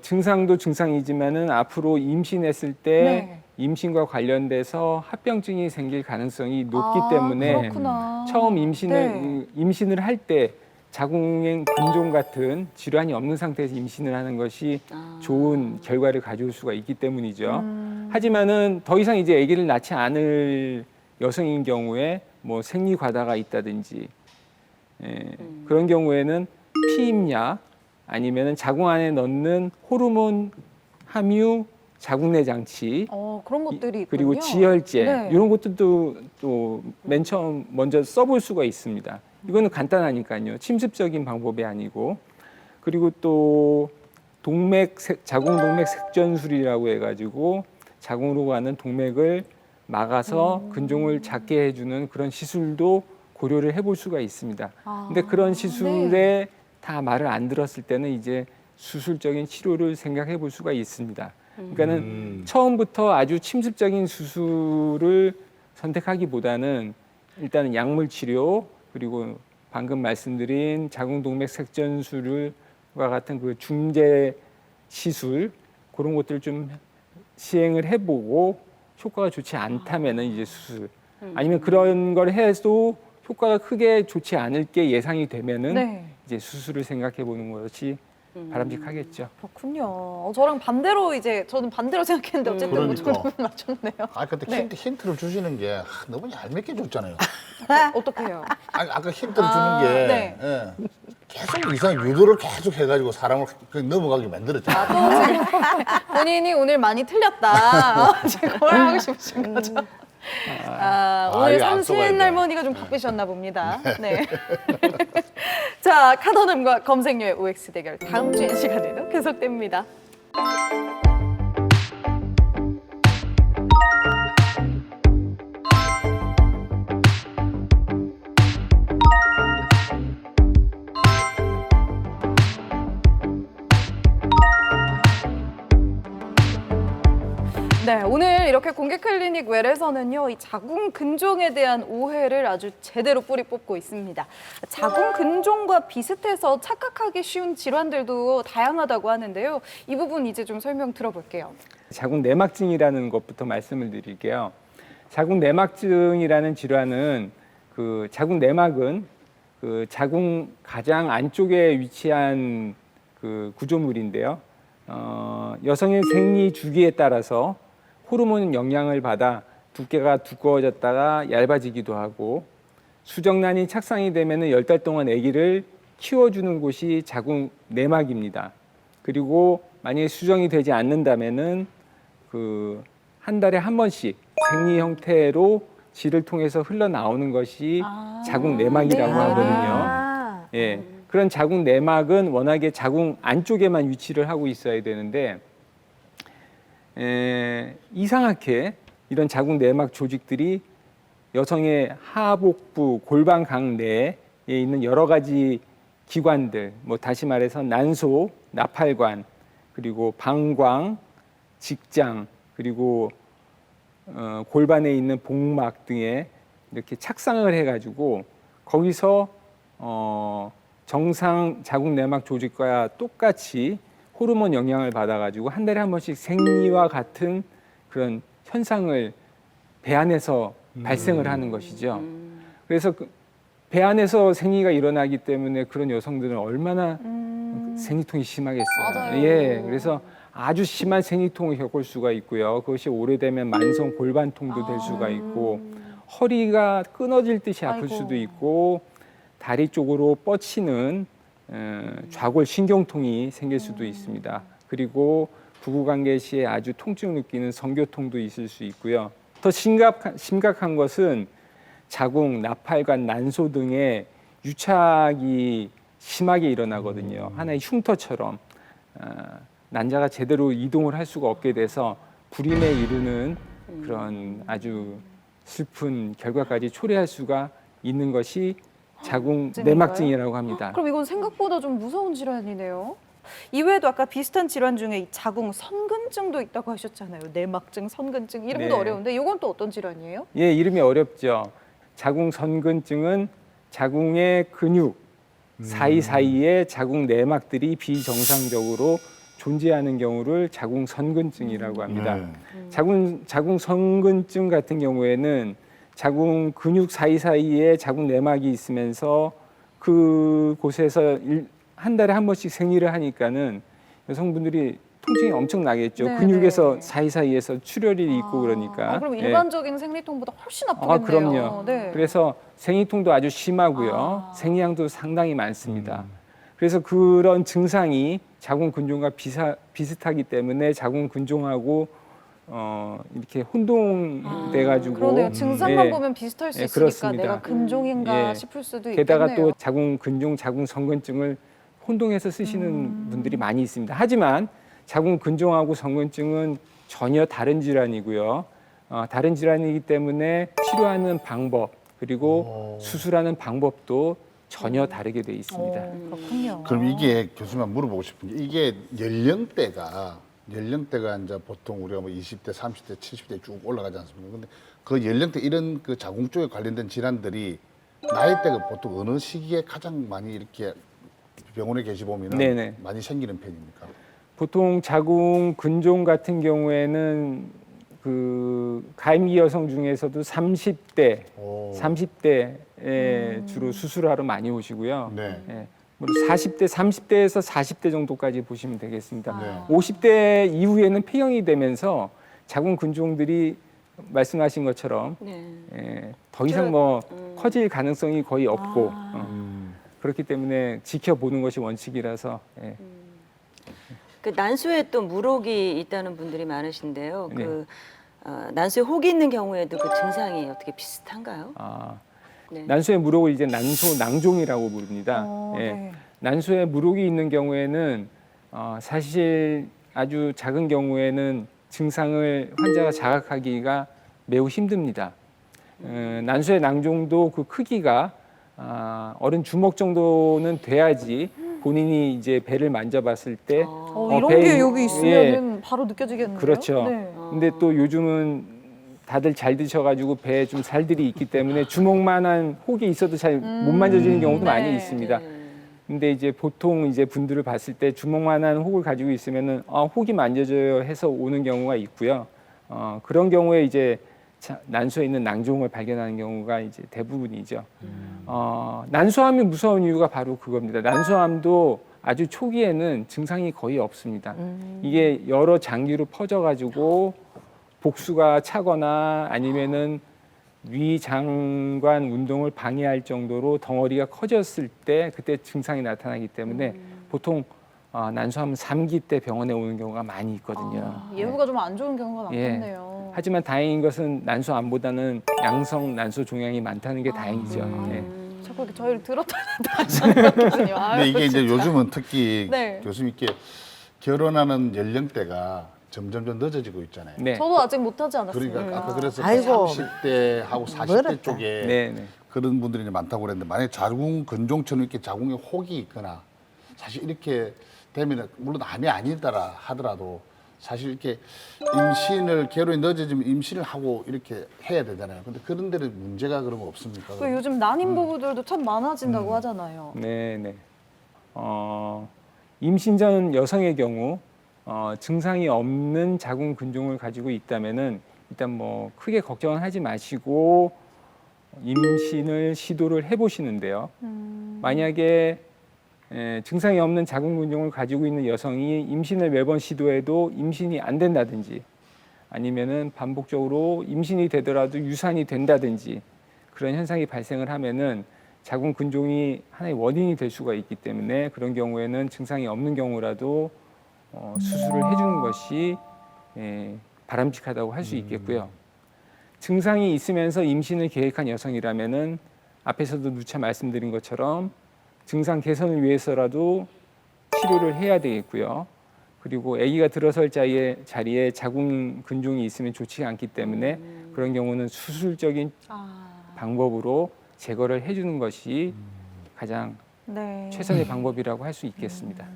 증상도 증상이지만은 앞으로 임신했을 때 네. 임신과 관련돼서 합병증이 생길 가능성이 높기 때문에 그렇구나. 처음 네. 임신을 할 때 자궁행 근종 같은 질환이 없는 상태에서 임신을 하는 것이 좋은 결과를 가져올 수가 있기 때문이죠. 하지만은 더 이상 이제 아기를 낳지 않을 여성인 경우에 뭐 생리 과다가 있다든지 그런 경우에는 피임약 아니면 자궁 안에 넣는 호르몬 함유 자궁내 장치, 그런 것들이 있군요. 그리고 지혈제 네. 이런 것들도 또 맨 처음 먼저 써볼 수가 있습니다. 이거는 간단하니까요. 침습적인 방법이 아니고, 그리고 또 자궁 동맥 색전술이라고 해가지고 자궁으로 가는 동맥을 막아서 근종을 작게 해주는 그런 시술도 고려를 해볼 수가 있습니다. 근데 그런 시술에 네. 다 말을 안 들었을 때는 이제 수술적인 치료를 생각해 볼 수가 있습니다. 그러니까는 처음부터 아주 침습적인 수술을 선택하기보다는 일단은 약물 치료, 그리고 방금 말씀드린 자궁동맥 색전술과 같은 그 중재 시술, 그런 것들을 좀 시행을 해보고 효과가 좋지 않다면은 이제 수술, 아니면 그런 걸 해도 효과가 크게 좋지 않을 게 예상이 되면은 네. 이제 수술을 생각해 보는 것이 바람직하겠죠. 그렇군요. 저랑 반대로 저는 반대로 생각했는데 어쨌든 뭐 그러니까. 정답을 맞췄네요. 아 근데 네. 힌트를 주시는 게 너무 얄밉게 줬잖아요. 어떻게 해요? 아까 힌트를 주는 게 네. 예. 계속 이상 유도를 계속 해가지고 사람을 넘어가게 만들었잖아요. 본인이 오늘 많이 틀렸다. 지금 뭘 하고 싶으신 거죠? 오늘 이거 앞서가야 삼신 돼. 할머니가 좀 바쁘셨나 봅니다. 네. 자, 카더넘과 검색료의 OX 대결 다음 주 이 시간에도 계속됩니다. 네, 오늘 이렇게 공개 클리닉 웰에서는요, 이 자궁 근종에 대한 오해를 아주 제대로 뿌리 뽑고 있습니다. 자궁 근종과 비슷해서 착각하기 쉬운 질환들도 다양하다고 하는데요. 이 부분 이제 좀 설명 들어볼게요. 자궁 내막증이라는 것부터 말씀을 드릴게요. 자궁 내막증이라는 질환은 그 자궁 내막은 그 자궁 가장 안쪽에 위치한 그 구조물인데요. 여성의 생리 주기에 따라서 호르몬 영향을 받아 두께가 두꺼워졌다가 얇아지기도 하고, 수정란이 착상이 되면 10달 동안 아기를 키워주는 곳이 자궁 내막입니다. 그리고 만약에 수정이 되지 않는다면은 그 한 달에 한 번씩 생리 형태로 질을 통해서 흘러나오는 것이 자궁 내막이라고 하거든요. 예. 그런 자궁 내막은 워낙에 자궁 안쪽에만 위치를 하고 있어야 되는데, 이상하게 이런 자궁 내막 조직들이 여성의 하복부, 골반강 내에 있는 여러 가지 기관들, 뭐 다시 말해서 난소, 나팔관, 그리고 방광, 직장, 그리고 골반에 있는 복막 등에 이렇게 착상을 해가지고 거기서 정상 자궁 내막 조직과 똑같이 호르몬 영향을 받아가지고 한 달에 한 번씩 생리와 같은 그런 현상을 배 안에서 발생을 하는 것이죠. 그래서 배 안에서 생리가 일어나기 때문에 그런 여성들은 얼마나 생리통이 심하겠어요. 맞아요. 예, 그래서 아주 심한 생리통을 겪을 수가 있고요. 그것이 오래되면 만성 골반통도 될 수가 있고, 허리가 끊어질 듯이 아플 아이고. 수도 있고, 다리 쪽으로 뻗치는 좌골 신경통이 생길 수도 있습니다. 그리고 부부관계 시에 아주 통증을 느끼는 성교통도 있을 수 있고요. 더 심각한 것은 자궁, 나팔관, 난소 등의 유착이 심하게 일어나거든요. 하나의 흉터처럼 난자가 제대로 이동을 할 수가 없게 돼서 불임에 이르는 그런 아주 슬픈 결과까지 초래할 수가 있는 것이 자궁 내막증이라고 합니다. 그럼 이건 생각보다 좀 무서운 질환이네요. 이외에도 아까 비슷한 질환 중에 이 자궁 선근증도 있다고 하셨잖아요. 내막증, 선근증 이름도 네. 어려운데 이건 또 어떤 질환이에요? 예, 이름이 어렵죠. 자궁 선근증은 자궁의 근육 사이사이에 자궁 내막들이 비정상적으로 존재하는 경우를 자궁 선근증이라고 합니다. 자궁 선근증 같은 경우에는 자궁 근육 사이사이에 자궁 내막이 있으면서 그곳에서 한 달에 한 번씩 생리를 하니까는 여성분들이 통증이 엄청 나겠죠. 네네. 근육에서 사이사이에서 출혈이 있고 그러니까. 그럼 예. 일반적인 생리통보다 훨씬 아프겠네요. 그럼요. 네. 그래서 생리통도 아주 심하고요. 생리량도 상당히 많습니다. 그래서 그런 증상이 자궁근종과 비슷하기 때문에 자궁근종하고 이렇게 혼동돼가지고 그러네요. 증상만 예, 보면 비슷할 수 예, 있으니까 그렇습니다. 내가 근종인가 예. 싶을 수도 게다가 있겠네요. 또 자궁근종, 자궁성근증을 혼동해서 쓰시는 분들이 많이 있습니다. 하지만 자궁근종하고 성근증은 전혀 다른 질환이고요. 다른 질환이기 때문에 치료하는 방법 그리고 수술하는 방법도 전혀 다르게 돼 있습니다. 그렇군요. 그럼 이게 교수님 물어보고 싶은 게 이게 연령대가 이제 보통 우리가 뭐 20대, 30대, 70대 쭉 올라가지 않습니까? 근데 그 연령대 이런 그 자궁 쪽에 관련된 질환들이 나이대가 보통 어느 시기에 가장 많이 이렇게 병원에 계시 보면 네네. 많이 생기는 편입니까? 보통 자궁근종 같은 경우에는 그 가임기 여성 중에서도 30대, 오. 30대에 주로 수술하러 많이 오시고요. 네. 예, 40대, 30대에서 40대 정도까지 보시면 되겠습니다. 네. 50대 이후에는 폐경이 되면서 자궁근종들이 말씀하신 것처럼 네. 더 이상 뭐 커질 가능성이 거의 없고 그렇기 때문에 지켜보는 것이 원칙이라서 예. 그 난소에 또 물혹이 있다는 분들이 많으신데요. 네. 그 난소에 혹이 있는 경우에도 그 증상이 어떻게 비슷한가요? 네. 난소의 물혹을 이제 난소 낭종이라고 부릅니다. 예. 네. 난소에 물혹이 있는 경우에는 사실 아주 작은 경우에는 증상을 환자가 자각하기가 매우 힘듭니다. 난소의 낭종도 그 크기가 어른 주먹 정도는 돼야지 본인이 이제 배를 만져봤을 때 이런 배- 게 여기 예. 있으면 바로 느껴지겠는데요? 그렇죠. 네. 근데 또 요즘은 다들 잘 드셔가지고 배에 좀 살들이 있기 때문에 주먹만한 혹이 있어도 잘 못 만져지는 경우도 많이 네. 있습니다. 근데 이제 보통 이제 분들을 봤을 때 주먹만한 혹을 가지고 있으면은 혹이 만져져요 해서 오는 경우가 있고요. 그런 경우에 이제 난소에 있는 낭종을 발견하는 경우가 이제 대부분이죠. 난소암이 무서운 이유가 바로 그겁니다. 난소암도 아주 초기에는 증상이 거의 없습니다. 이게 여러 장기로 퍼져가지고 복수가 차거나 아니면은 위장관 운동을 방해할 정도로 덩어리가 커졌을 때 그때 증상이 나타나기 때문에 보통 난소암은 3기 때 병원에 오는 경우가 많이 있거든요. 예후가 좀 안 좋은 경우가 예. 많겠네요. 하지만 다행인 것은 난소암보다는 양성 난소 종양이 많다는 게 다행이죠. 예. 자꾸 이렇게 저희를 들었다 놨다 하시는 교수님. 근데 이게 이제 요즘은 특히 네. 교수님 이렇게 결혼하는 연령대가 점점 늦어지고 있잖아요. 네. 저도 아직 못하지 않았습니다. 그러니까 아까 그래서 아이고. 30대하고 40대 멀었다. 쪽에 네, 네. 그런 분들이 이제 많다고 그랬는데 만약에 자궁근종처럼 이렇게 자궁에 혹이 있거나 사실 이렇게 되면 물론 암이 아니더라 하더라도 사실 이렇게 임신을 결혼이 늦어지면 임신을 하고 이렇게 해야 되잖아요. 근데 그런 데는 문제가 그런 거 없습니까? 그 요즘 난임 부부들도 참 많아진다고 하잖아요. 네, 네. 임신 전 여성의 경우 증상이 없는 자궁근종을 가지고 있다면은 일단 뭐 크게 걱정은 하지 마시고 임신을 시도를 해보시는데요. 만약에 증상이 없는 자궁근종을 가지고 있는 여성이 임신을 매번 시도해도 임신이 안 된다든지 아니면은 반복적으로 임신이 되더라도 유산이 된다든지 그런 현상이 발생을 하면은 자궁근종이 하나의 원인이 될 수가 있기 때문에 그런 경우에는 증상이 없는 경우라도 수술을 해주는 것이 바람직하다고 할 수 있겠고요. 증상이 있으면서 임신을 계획한 여성이라면은 앞에서도 누차 말씀드린 것처럼 증상 개선을 위해서라도 치료를 해야 되겠고요. 그리고 아기가 들어설 자리에 자궁근종이 있으면 좋지 않기 때문에 그런 경우는 수술적인 방법으로 제거를 해주는 것이 가장 네. 최선의 방법이라고 할 수 있겠습니다.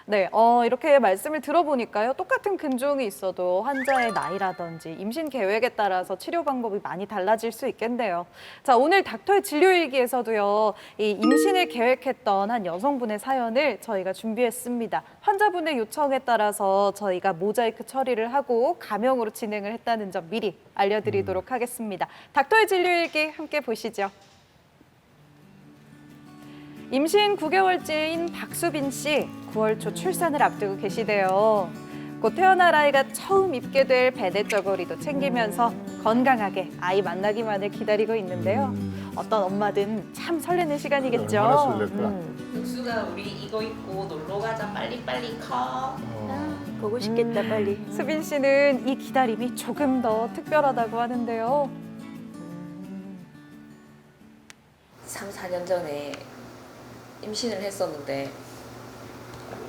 네, 이렇게 말씀을 들어보니까요. 똑같은 근종이 있어도 환자의 나이라든지 임신 계획에 따라서 치료 방법이 많이 달라질 수 있겠네요. 자, 오늘 닥터의 진료일기에서도요. 이 임신을 계획했던 한 여성분의 사연을 저희가 준비했습니다. 환자분의 요청에 따라서 저희가 모자이크 처리를 하고 가명으로 진행을 했다는 점 미리 알려드리도록 하겠습니다. 닥터의 진료일기 함께 보시죠. 임신 9개월째인 박수빈 씨, 9월 초 출산을 앞두고 계시대요. 곧 태어날 아이가 처음 입게 될 배대 저고리도 챙기면서 건강하게 아이 만나기만을 기다리고 있는데요. 어떤 엄마든 참 설레는 시간이겠죠. 얼마나 설렐까. 육수가 우리 이거 입고 놀러 가자 빨리빨리 커. 보고 싶겠다 빨리. 수빈 씨는 이 기다림이 조금 더 특별하다고 하는데요. 3, 4년 전에 임신을 했었는데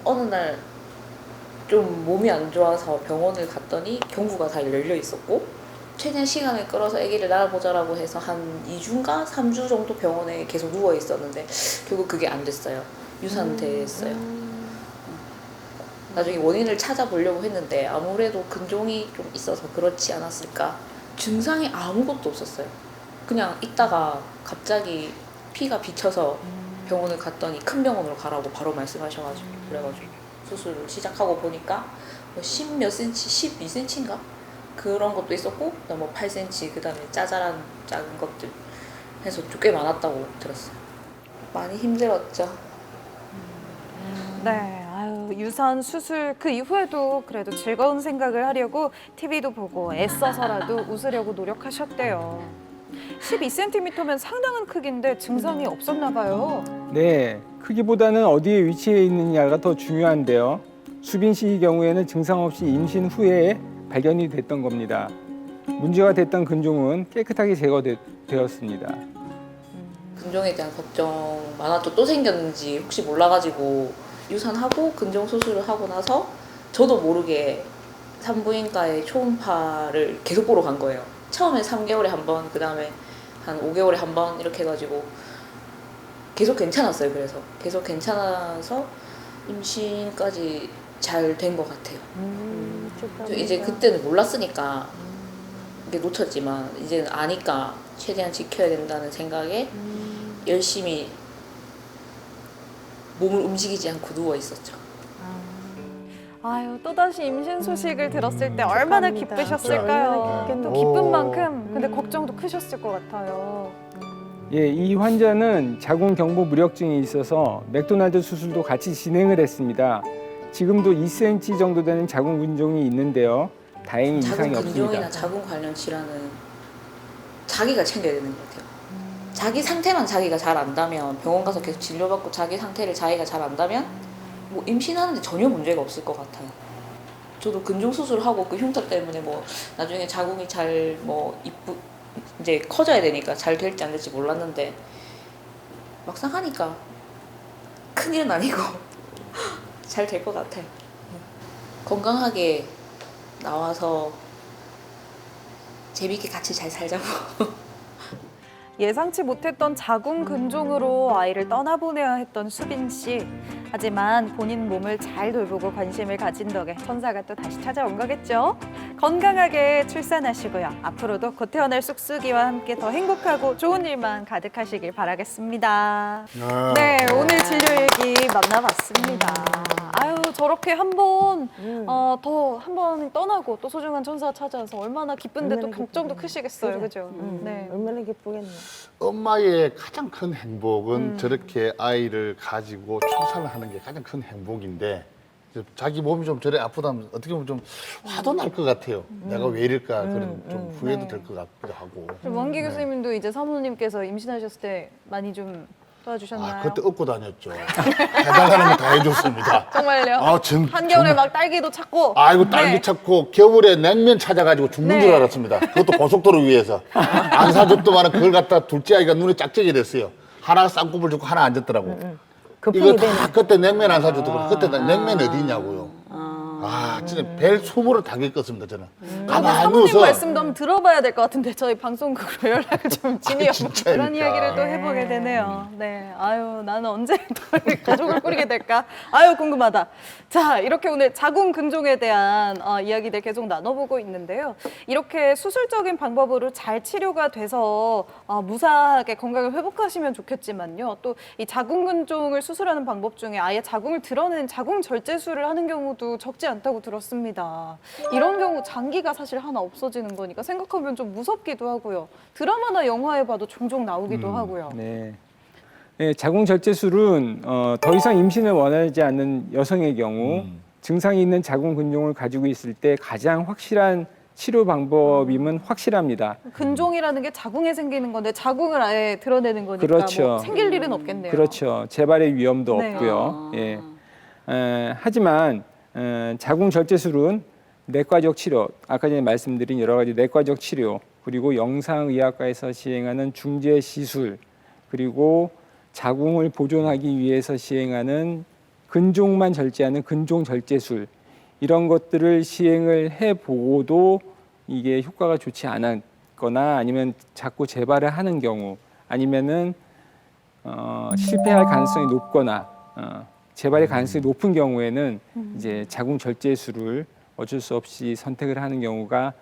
어느 날 좀 몸이 안 좋아서 병원을 갔더니 경부가 다 열려 있었고 최대한 시간을 끌어서 아기를 낳아보자라고 해서 한 2주인가 3주 정도 병원에 계속 누워 있었는데 결국 그게 안 됐어요. 유산됐어요. 나중에 원인을 찾아보려고 했는데 아무래도 근종이 좀 있어서 그렇지 않았을까. 증상이 아무것도 없었어요. 그냥 있다가 갑자기 피가 비쳐서 병원을 갔더니 큰 병원으로 가라고 바로 말씀하셔가지고 그래가지고 수술을 시작하고 보니까 뭐 10 몇 센치, 12cm인가? 그런 것도 있었고 뭐 8cm, 그 다음에 짜잘한 작은 것들 해서 꽤 많았다고 들었어요. 많이 힘들었죠. 네, 아유, 유산 수술 그 이후에도 그래도 즐거운 생각을 하려고 TV도 보고 애써서라도 웃으려고 노력하셨대요. 12cm면 상당한 크기인데 증상이 없었나 봐요. 네, 크기보다는 어디에 위치해 있느냐가 더 중요한데요. 수빈 씨의 경우에는 증상 없이 임신 후에 발견이 됐던 겁니다. 문제가 됐던 근종은 깨끗하게 제거되었습니다. 근종에 대한 걱정 많았죠. 또 생겼는지 혹시 몰라가지고 유산하고 근종 수술을 하고 나서 저도 모르게 산부인과에 초음파를 계속 보러 간 거예요. 처음에 3개월에 한 번, 그 다음에 한 5개월에 한 번 이렇게 해가지고 계속 괜찮았어요. 그래서 계속 괜찮아서 임신까지 잘 된 것 같아요. 저 이제 그때는 몰랐으니까 이게 놓쳤지만 이제는 아니까 최대한 지켜야 된다는 생각에 열심히 몸을 움직이지 않고 누워 있었죠. 아유, 또다시 임신 소식을 들었을 때 얼마나 축하합니다. 기쁘셨을까요? 얼마나 또 기뻤나. 기쁜 만큼 근데 걱정도 크셨을 것 같아요. 예, 이 환자는 자궁 경부 무력증이 있어서 맥도날드 수술도 같이 진행을 했습니다. 지금도 2cm 정도 되는 자궁 근종이 있는데요. 다행히 자궁 이상이 근종이나 없습니다. 자궁 관련 질환은 자기가 챙겨야 되는 것 같아요. 자기 상태만 자기가 잘 안다면 병원 가서 계속 진료받고 자기 상태를 자기가 잘 안다면 뭐 임신하는데 전혀 문제가 없을 것 같아요. 저도 근종 수술하고 그 흉터 때문에 뭐 나중에 자궁이 잘 뭐 이제 커져야 되니까 잘 될지 안 될지 몰랐는데 막상 하니까 큰일은 아니고 잘 될 것 같아요. 건강하게 나와서 재밌게 같이 잘 살자고. 예상치 못했던 자궁 근종으로 아이를 떠나보내야 했던 수빈 씨. 하지만 본인 몸을 잘 돌보고 관심을 가진 덕에 천사가 또 다시 찾아온 거겠죠. 건강하게 출산하시고요. 앞으로도 곧 태어날 쑥쑥이와 함께 더 행복하고 좋은 일만 가득하시길 바라겠습니다. 네, 오늘 진료 얘기 만나봤습니다. 아유, 저렇게 한 번 더 한 번 떠나고 또 소중한 천사 찾아와서 얼마나 기쁜데 또 얼마나 걱정도 기쁘게. 크시겠어요, 그래. 그죠? 네. 얼마나 기쁘겠나. 엄마의 가장 큰 행복은 저렇게 아이를 가지고 출산을 하는 게 가장 큰 행복인데 이제 자기 몸이 좀 저래 아프다면 어떻게 보면 좀 화도 날 것 같아요. 내가 왜 이럴까 그런 좀 후회도 네. 될 것 같기도 하고. 그리고 원기 교수님도 이제 사모님께서 임신하셨을 때 많이 좀 도와주셨나요? 아, 그때 업고 다녔죠. 해달라는 거 다 해줬습니다. 정말요? 아, 한겨울에 막 딸기도 찾고. 아이고 딸기 네. 찾고 겨울에 냉면 찾아가지고 죽는 네. 줄 알았습니다. 그것도 고속도로 위에서 안 사줬더만 그걸 갖다 둘째 아이가 눈에 짝짝이 됐어요. 하나 쌍꺼풀 죽고 하나 앉았더라고. 이거 거품이 다 되네. 그때 냉면 안 사줬더니 그때 나 냉면 어디 있냐고요. 아 진짜 벨 20을 다 겪었습니다 저는. 가만히 사모님 누워서 말씀도 한번 들어봐야 될 것 같은데 저희 방송국으로 연락을 좀 진이하고 진짜입니까? 그런 이야기를 또 해보게 되네요. 네, 아유 나는 언제 또 이렇게 가족을 꾸리게 될까? 아유 궁금하다. 자 이렇게 오늘 자궁 근종에 대한 이야기들 계속 나눠보고 있는데요. 이렇게 수술적인 방법으로 잘 치료가 돼서 무사하게 건강을 회복하시면 좋겠지만요. 또 이 자궁 근종을 수술하는 방법 중에 아예 자궁을 드러낸 자궁 절제술을 하는 경우도 적지 않다고 들었습니다. 이런 경우 장기가 사실 하나 없어지는 거니까 생각하면 좀 무섭기도 하고요. 드라마나 영화에 봐도 종종 나오기도 하고요. 네. 네, 자궁 절제술은 더 이상 임신을 원하지 않는 여성의 경우 증상이 있는 자궁 근종을 가지고 있을 때 가장 확실한 치료 방법임은 확실합니다. 근종이라는 게 자궁에 생기는 건데 자궁을 아예 드러내는 거니까 그렇죠. 뭐 생길 일은 없겠네요. 그렇죠. 재발의 위험도 네. 없고요. 예. 하지만 자궁 절제술은 내과적 치료, 아까 전에 말씀드린 여러 가지 내과적 치료, 그리고 영상의학과에서 시행하는 중재 시술, 그리고 자궁을 보존하기 위해서 시행하는 근종만 절제하는 근종 절제술, 이런 것들을 시행을 해보고도 이게 효과가 좋지 않았거나 아니면 자꾸 재발을 하는 경우, 아니면은 실패할 가능성이 높거나 재발의 가능성이 높은 경우에는 이제 자궁 절제술을 어쩔 수 없이 선택을 하는 경우가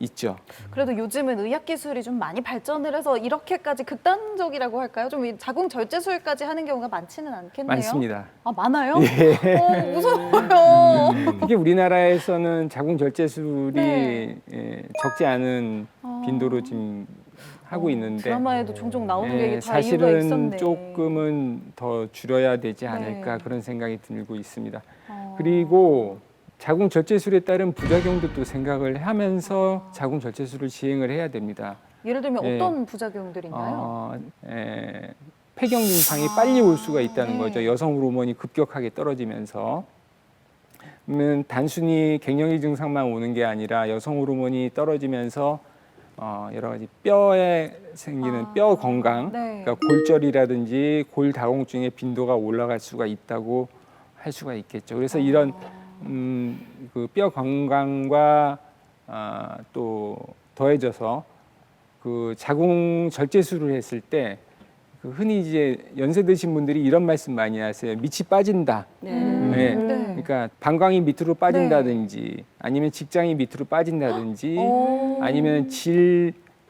있죠. 그래도 요즘은 의학 기술이 좀 많이 발전을 해서 이렇게까지 극단적이라고 할까요? 좀 이 자궁 절제술까지 하는 경우가 많지는 않겠네요. 많습니다. 아, 많아요? 예. 무서워요. 특히 우리나라에서는 자궁 절제술이 네. 적지 않은 빈도로 지금 하고 있는데 드라마에도 종종 나오는 게 이게 다 이유가 사실은 있었네. 조금은 더 줄여야 되지 않을까 네. 그런 생각이 들고 있습니다. 그리고 자궁 절제술에 따른 부작용도 또 생각을 하면서 자궁 절제술을 시행을 해야 됩니다. 예를 들면 예. 어떤 부작용들이 있나요? 폐경 증상이 빨리 올 수가 있다는 네. 거죠. 여성 호르몬이 급격하게 떨어지면서. 그러면 단순히 갱년기 증상만 오는 게 아니라 여성 호르몬이 떨어지면서 여러 가지 뼈에 생기는 뼈 건강, 네. 그러니까 골절이라든지 골다공증의 빈도가 올라갈 수가 있다고 할 수가 있겠죠. 그래서 이런 그 뼈 건강과 또 더해져서 그 자궁 절제술을 했을 때 그 흔히 이제 연세 드신 분들이 이런 말씀 많이 하세요. 밑이 빠진다. 네. 네. 네. 그러니까 방광이 밑으로 빠진다든지 아니면 직장이 밑으로 빠진다든지 오. 아니면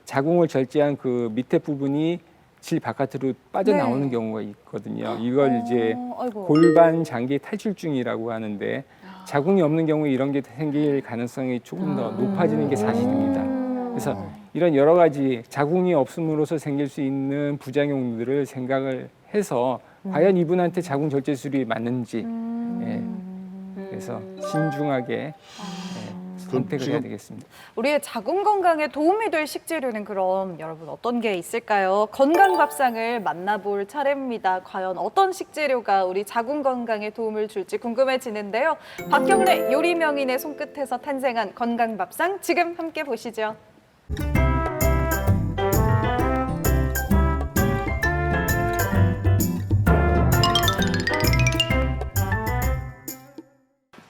자궁을 절제한 그 밑에 부분이 질 바깥으로 빠져나오는 네. 경우가 있거든요. 이걸 이제 아이고. 골반 장기 탈출증이라고 하는데 자궁이 없는 경우에 이런 게 생길 가능성이 조금 더 높아지는 게 사실입니다. 그래서 이런 여러 가지 자궁이 없음으로써 생길 수 있는 부작용들을 생각을 해서 과연 이분한테 자궁 절제술이 맞는지 그래서 신중하게 선택을 해야 되겠습니다. 우리의 자궁 건강에 도움이 될 식재료는 그럼 여러분 어떤 게 있을까요? 건강 밥상을 만나볼 차례입니다. 과연 어떤 식재료가 우리 자궁 건강에 도움을 줄지 궁금해지는데요. 박경래 요리 명인의 손끝에서 탄생한 건강 밥상 지금 함께 보시죠.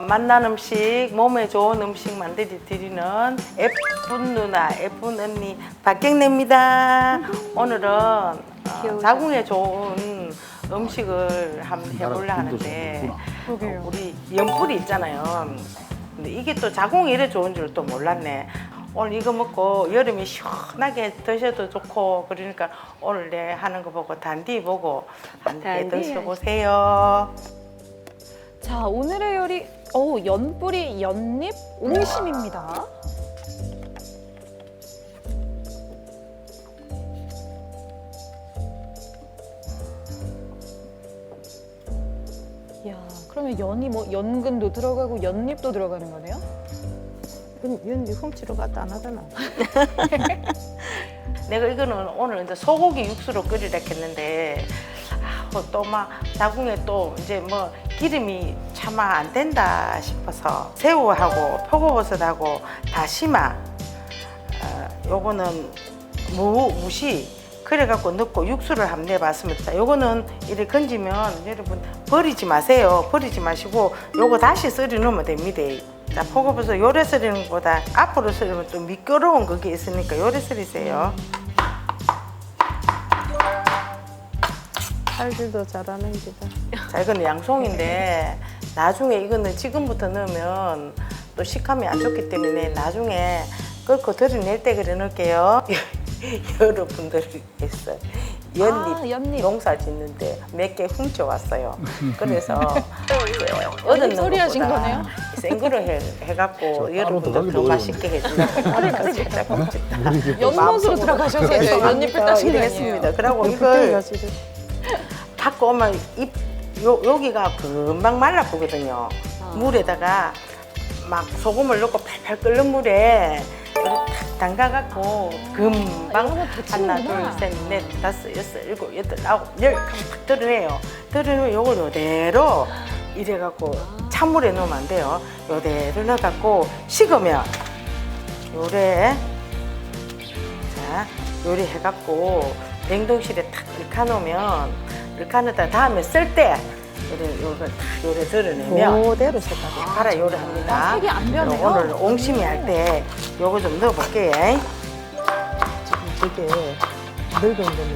맛난 음식, 몸에 좋은 음식 만들어 드리는 예쁜 누나, 예쁜 언니 박경래입니다. 오늘은 자궁에 좋은 음식을 한번 해보려 하는데 우리 연뿌리 있잖아요. 근데 이게 또 자궁에 이래 좋은 줄 또 몰랐네. 오늘 이거 먹고 여름에 시원하게 드셔도 좋고 그러니까 오늘 내 하는 거 보고 단디 보고 함께 드셔보세요. 자, 오늘의 요리 연뿌리 연잎 옹심입니다. 이야, 그러면 연이 뭐 연근도 들어가고 연잎도 들어가는 거네요? 연지 훔치러 갔다 안 하잖아. 내가 이거는 오늘 이제 소고기 육수로 끓이려 했는데 또 막 자궁에 또 이제 뭐 기름이 차마 안 된다 싶어서 새우하고 표고버섯하고 다시마 요거는 무시 그래갖고 넣고 육수를 한번 내봤습니다. 요거는 이렇게 건지면 여러분 버리지 마세요. 버리지 마시고 요거 다시 썰어 넣으면 됩니다. 자, 표고버섯 요래 썰이는 것보다 앞으로 썰으면 좀 미끄러운 그게 있으니까 요래 썰이세요. 살들도 잘하는 기다. 자, 이거는 양송인데 나중에 이거는 지금부터 넣으면 또 식감이 안 좋기 때문에 나중에 끓고 덜어낼 때 그래 넣을게요. 여러분들께서 연잎 농사 짓는데 몇 개 훔쳐왔어요. 그래서 얻은 소리하신 것보다 거네요? 생거로 해갖고 여러분들 더 맛있게 해주려고 살짝 훔쳤다. 연못으로 들어가셔서 이제 연잎을 따신 거 아니에요? 했습니다. 그러고 이걸 갖고 오면 여기가 금방 말라보거든요. 물에다가 막 소금을 넣고 팔팔 끓는 물에 이렇게 탁 담가갖고 금방 하나, 둘, 셋, 넷, 다섯, 여섯, 일곱, 여덟, 아홉, 열 하면 탁 덜어내요. 덜어내면 요걸 이대로 이래갖고 찬물에 넣으면 안 돼요. 이대로 넣어갖고 식으면 요래 자 요리 해갖고 냉동실에 탁 넣어놓으면 넣다 다음에 쓸 때 요걸 탁 요래 덜어내면 그대로 색깔이. 갈아 요리 합니다. 색이 안 변해요? 오늘 옹심이 할 때 요거 좀 넣어볼게요. 지금 되게 늙은 거면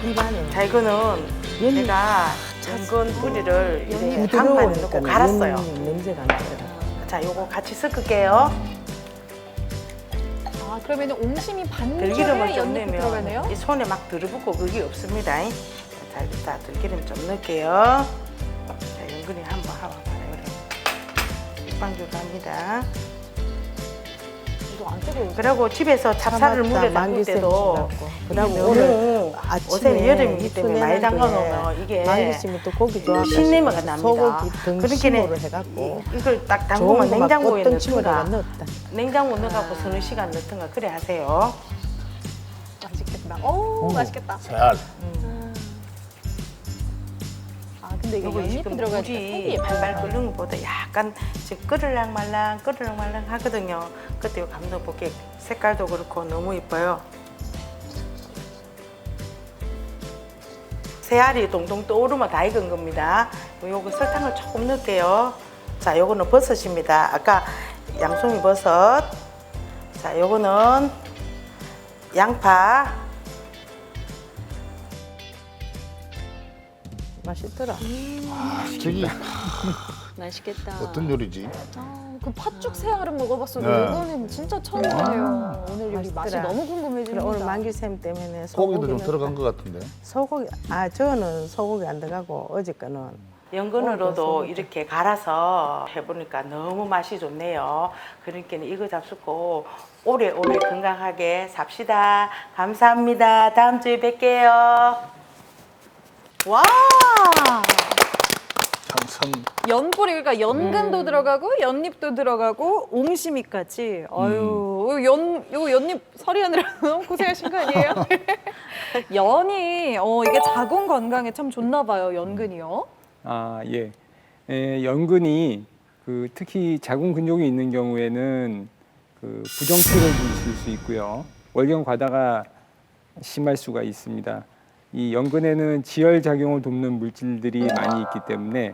입안에 자 이거는 제가 전근 뿌리를 이렇게 강판에 넣고 부드러우니까 갈았어요. 냄새가 나요. 자 요거 같이 섞을게요. 아, 그러면 옹심이 들기름을 반죽에 좀 연잎이 들어가네요? 넣으면 이 손에 막 들어붙고 그게 없습니다. 자 일단 들기름 좀 넣을게요. 자 연근이 한번 해봐봐요. 육방줄 갑니다. 이거 안 뜨거워. 그리고 집에서 찹쌀을 물에 담글 때도 그다음 이게 오늘 너무 요새는 여름이기 때문에 많이 담가놓으면 이게 만기심이 또 고기 좋아. 신내미가 납니다. 소고기 등심으로 그러니까 해갖고 이걸 딱 좋은 담그면 냉장고에 냉장고에 넣든가 넣었다. 냉장고 넣어갖고 서너 시간 넣든가 그래 하세요. 맛있겠다. 오, 맛있겠다. 살. 아, 근데 이게 이거 연잎이 지금 들어가니까 물이 색이 발발 끓는 것보다 약간 지금 끓을랑말랑 하거든요. 그때 이거 감도 볼게 색깔도 그렇고 너무 이뻐요. 새알이 동동 떠오르면 다 익은 겁니다. 요거 설탕을 조금 넣을게요. 자, 요거는 버섯입니다. 아까 양송이 버섯. 자, 요거는 양파. 맛있더라. 저기 맛있겠다. 어떤 요리지? 아, 그 팥죽 새알은 먹어봤어도 네. 이거는 진짜 처음이에요. 오늘 요리 맛이 맛있더라. 너무 그래, 궁금해집니다. 오늘 만기샘 때문에 고기도 좀 소고기는 들어간 것 같은데. 소고기 저는 소고기 안 들어가고 어제 거는 연근으로도 이렇게 갈아서 해보니까 너무 맛이 좋네요. 그러니까 이거 잡수고 오래오래 건강하게 삽시다. 감사합니다. 다음 주에 뵐게요. 와! 참 연뿌리, 그러니까 연근도 들어가고 연잎도 들어가고 옹심이까지. 아유, 요 연잎 서리하느라 너무 고생하신 거 아니에요? 연이 이게 자궁 건강에 참 좋나 봐요. 연근이요. 아, 예. 연근이 특히 자궁 근종이 있는 경우에는 부정체를 있을 수 있고요. 월경 과다가 심할 수가 있습니다. 이 연근에는 지혈 작용을 돕는 물질들이 많이 있기 때문에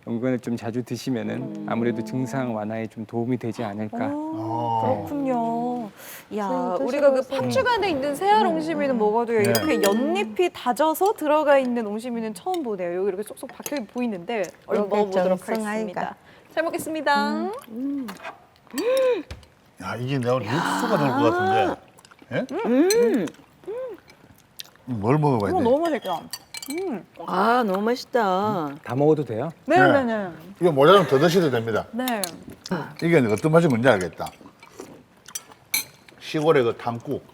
연근을 좀 자주 드시면은 아무래도 증상 완화에 좀 도움이 되지 않을까. 그렇군요. 이야, 선생님 우리가 그 드셔보세요. 팥죽 안에 있는 새알 옹심이는 먹어도요. 네. 이렇게 연잎이 다져서 들어가 있는 옹심이는 처음 보네요. 여기 이렇게 쏙쏙 박혀 보이는데 얼른 요게 먹어보도록 정성아이가. 하겠습니다. 잘 먹겠습니다. 야 이게 내가 육수가 될 것 같은데. 예? 뭘 먹어봐야 돼? 너무 맛있다. 아 너무 맛있다. 다 먹어도 돼요? 네네네. 이거 모자라면 더 드셔도 됩니다. 네. 이게 어떤 맛이 뭔지 알겠다. 시골의 그 탕국.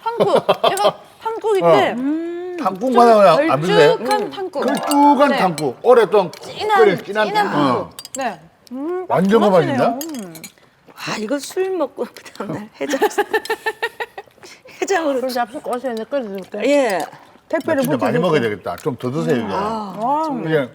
탕국. 제가 탕국인데 탕국 맛은 안 드세요? 걸쭉한 탕국. 걸쭉한 네. 탕국. 오랫동안 끓일 진한 탕국. 탕국. 네. 완전 그 맛이네요. 맛인데? 아 이거 술 먹고 그 다음날 해장으로 술 잡수고 오셔야 끓여줄게. 예. 택배를 진짜 많이 붙여줄게. 먹어야 되겠다. 좀 더 드세요 이게. 이게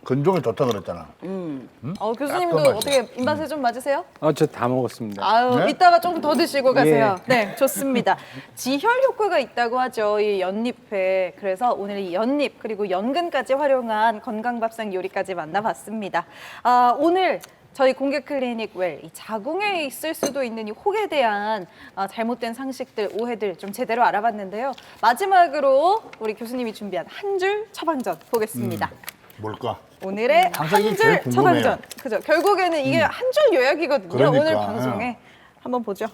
건조기 좋다 그랬잖아. 교수님도 약간 어떻게 입맛에 좀 맞으세요? 저 다 먹었습니다. 아유, 네? 이따가 좀 더 드시고 가세요. 네, 좋습니다. 지혈 효과가 있다고 하죠, 이 연잎에. 그래서 오늘 이 연잎 그리고 연근까지 활용한 건강밥상 요리까지 만나봤습니다. 오늘 저희 공개 클리닉 웰, 이 자궁에 있을 수도 있는 이 혹에 대한 잘못된 상식들, 오해들 좀 제대로 알아봤는데요. 마지막으로 우리 교수님이 준비한 한 줄 처방전 보겠습니다. 뭘까? 오늘의 항상 이게 한 제일 줄 궁금해요. 처방전. 그죠? 결국에는 이게 한 줄 요약이거든요. 그러니까, 오늘 방송에. 한번 보죠.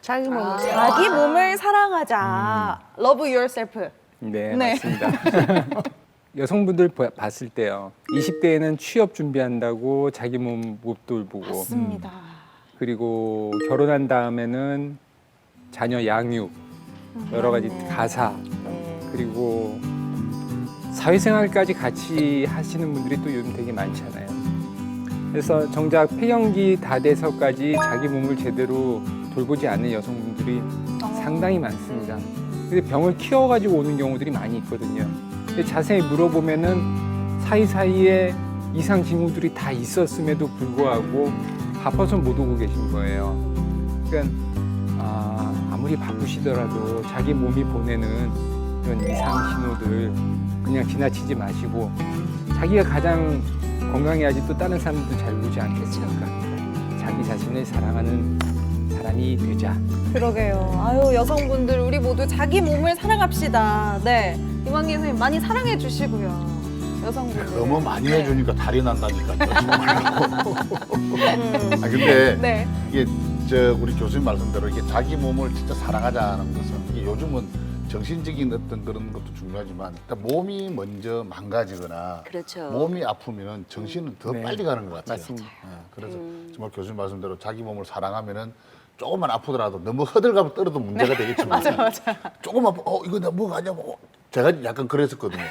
자기 몸을 자기 몸을 사랑하자. Love yourself. 네, 네. 맞습니다. 여성분들 봤을 때요. 20대에는 취업 준비한다고 자기 몸 못 돌보고 맞습니다. 그리고 결혼한 다음에는 자녀 양육, 여러 가지 가사, 그리고 사회생활까지 같이 하시는 분들이 또 요즘 되게 많잖아요. 그래서 정작 폐경기 다 돼서까지 자기 몸을 제대로 돌보지 않는 여성분들이 상당히 많습니다. 근데 병을 키워가지고 오는 경우들이 많이 있거든요. 근데 자세히 물어보면은 사이사이에 이상 징후들이 다 있었음에도 불구하고 바빠서 못 오고 계신 거예요. 그러니까 아무리 바쁘시더라도 자기 몸이 보내는 이런 이상 신호들 그냥 지나치지 마시고 자기가 가장 건강해야지 또 다른 사람들도 잘 보지 않겠습니까? 자기 자신을 사랑하는 사람이 되자. 그러게요. 아유, 여성분들 우리 모두 자기 몸을 사랑합시다. 네. 이만기 선생님 많이 사랑해 주시고요. 여성분들. 너무 많이 해주니까 탈이 난다니까요. 아 근데 네. 이게 우리 교수님 말씀대로 이게 자기 몸을 진짜 사랑하자는 것은 이게 요즘은 정신적인 어떤 그런 것도 중요하지만 일단 몸이 먼저 망가지거나 그렇죠. 몸이 아프면 정신은 더 네. 빨리 가는 것 같아요. 맞습니다. 그래서 정말 교수님 말씀대로 자기 몸을 사랑하면은 조금만 아프더라도 너무 허들갑을 떨어도 문제가 되겠지만 조금 아프 이거 나 뭐가 아니야 제가 약간 그랬었거든요.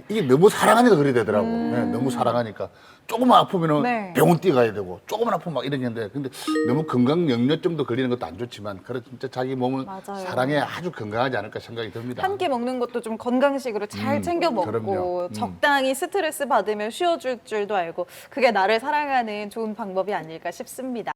이게 너무 사랑하니까 그래 되더라고. 네, 너무 사랑하니까 조금만 아프면은 네. 병원 뛰어가야 되고 조금만 아프면 막 이러는데 근데 너무 건강 영려증도 걸리는 것도 안 좋지만 그래 진짜 자기 몸을 맞아요. 사랑해야 아주 건강하지 않을까 생각이 듭니다. 한 끼 먹는 것도 좀 건강식으로 잘 챙겨 먹고 그럼요. 적당히 스트레스 받으면 쉬어줄 줄도 알고 그게 나를 사랑하는 좋은 방법이 아닐까 싶습니다.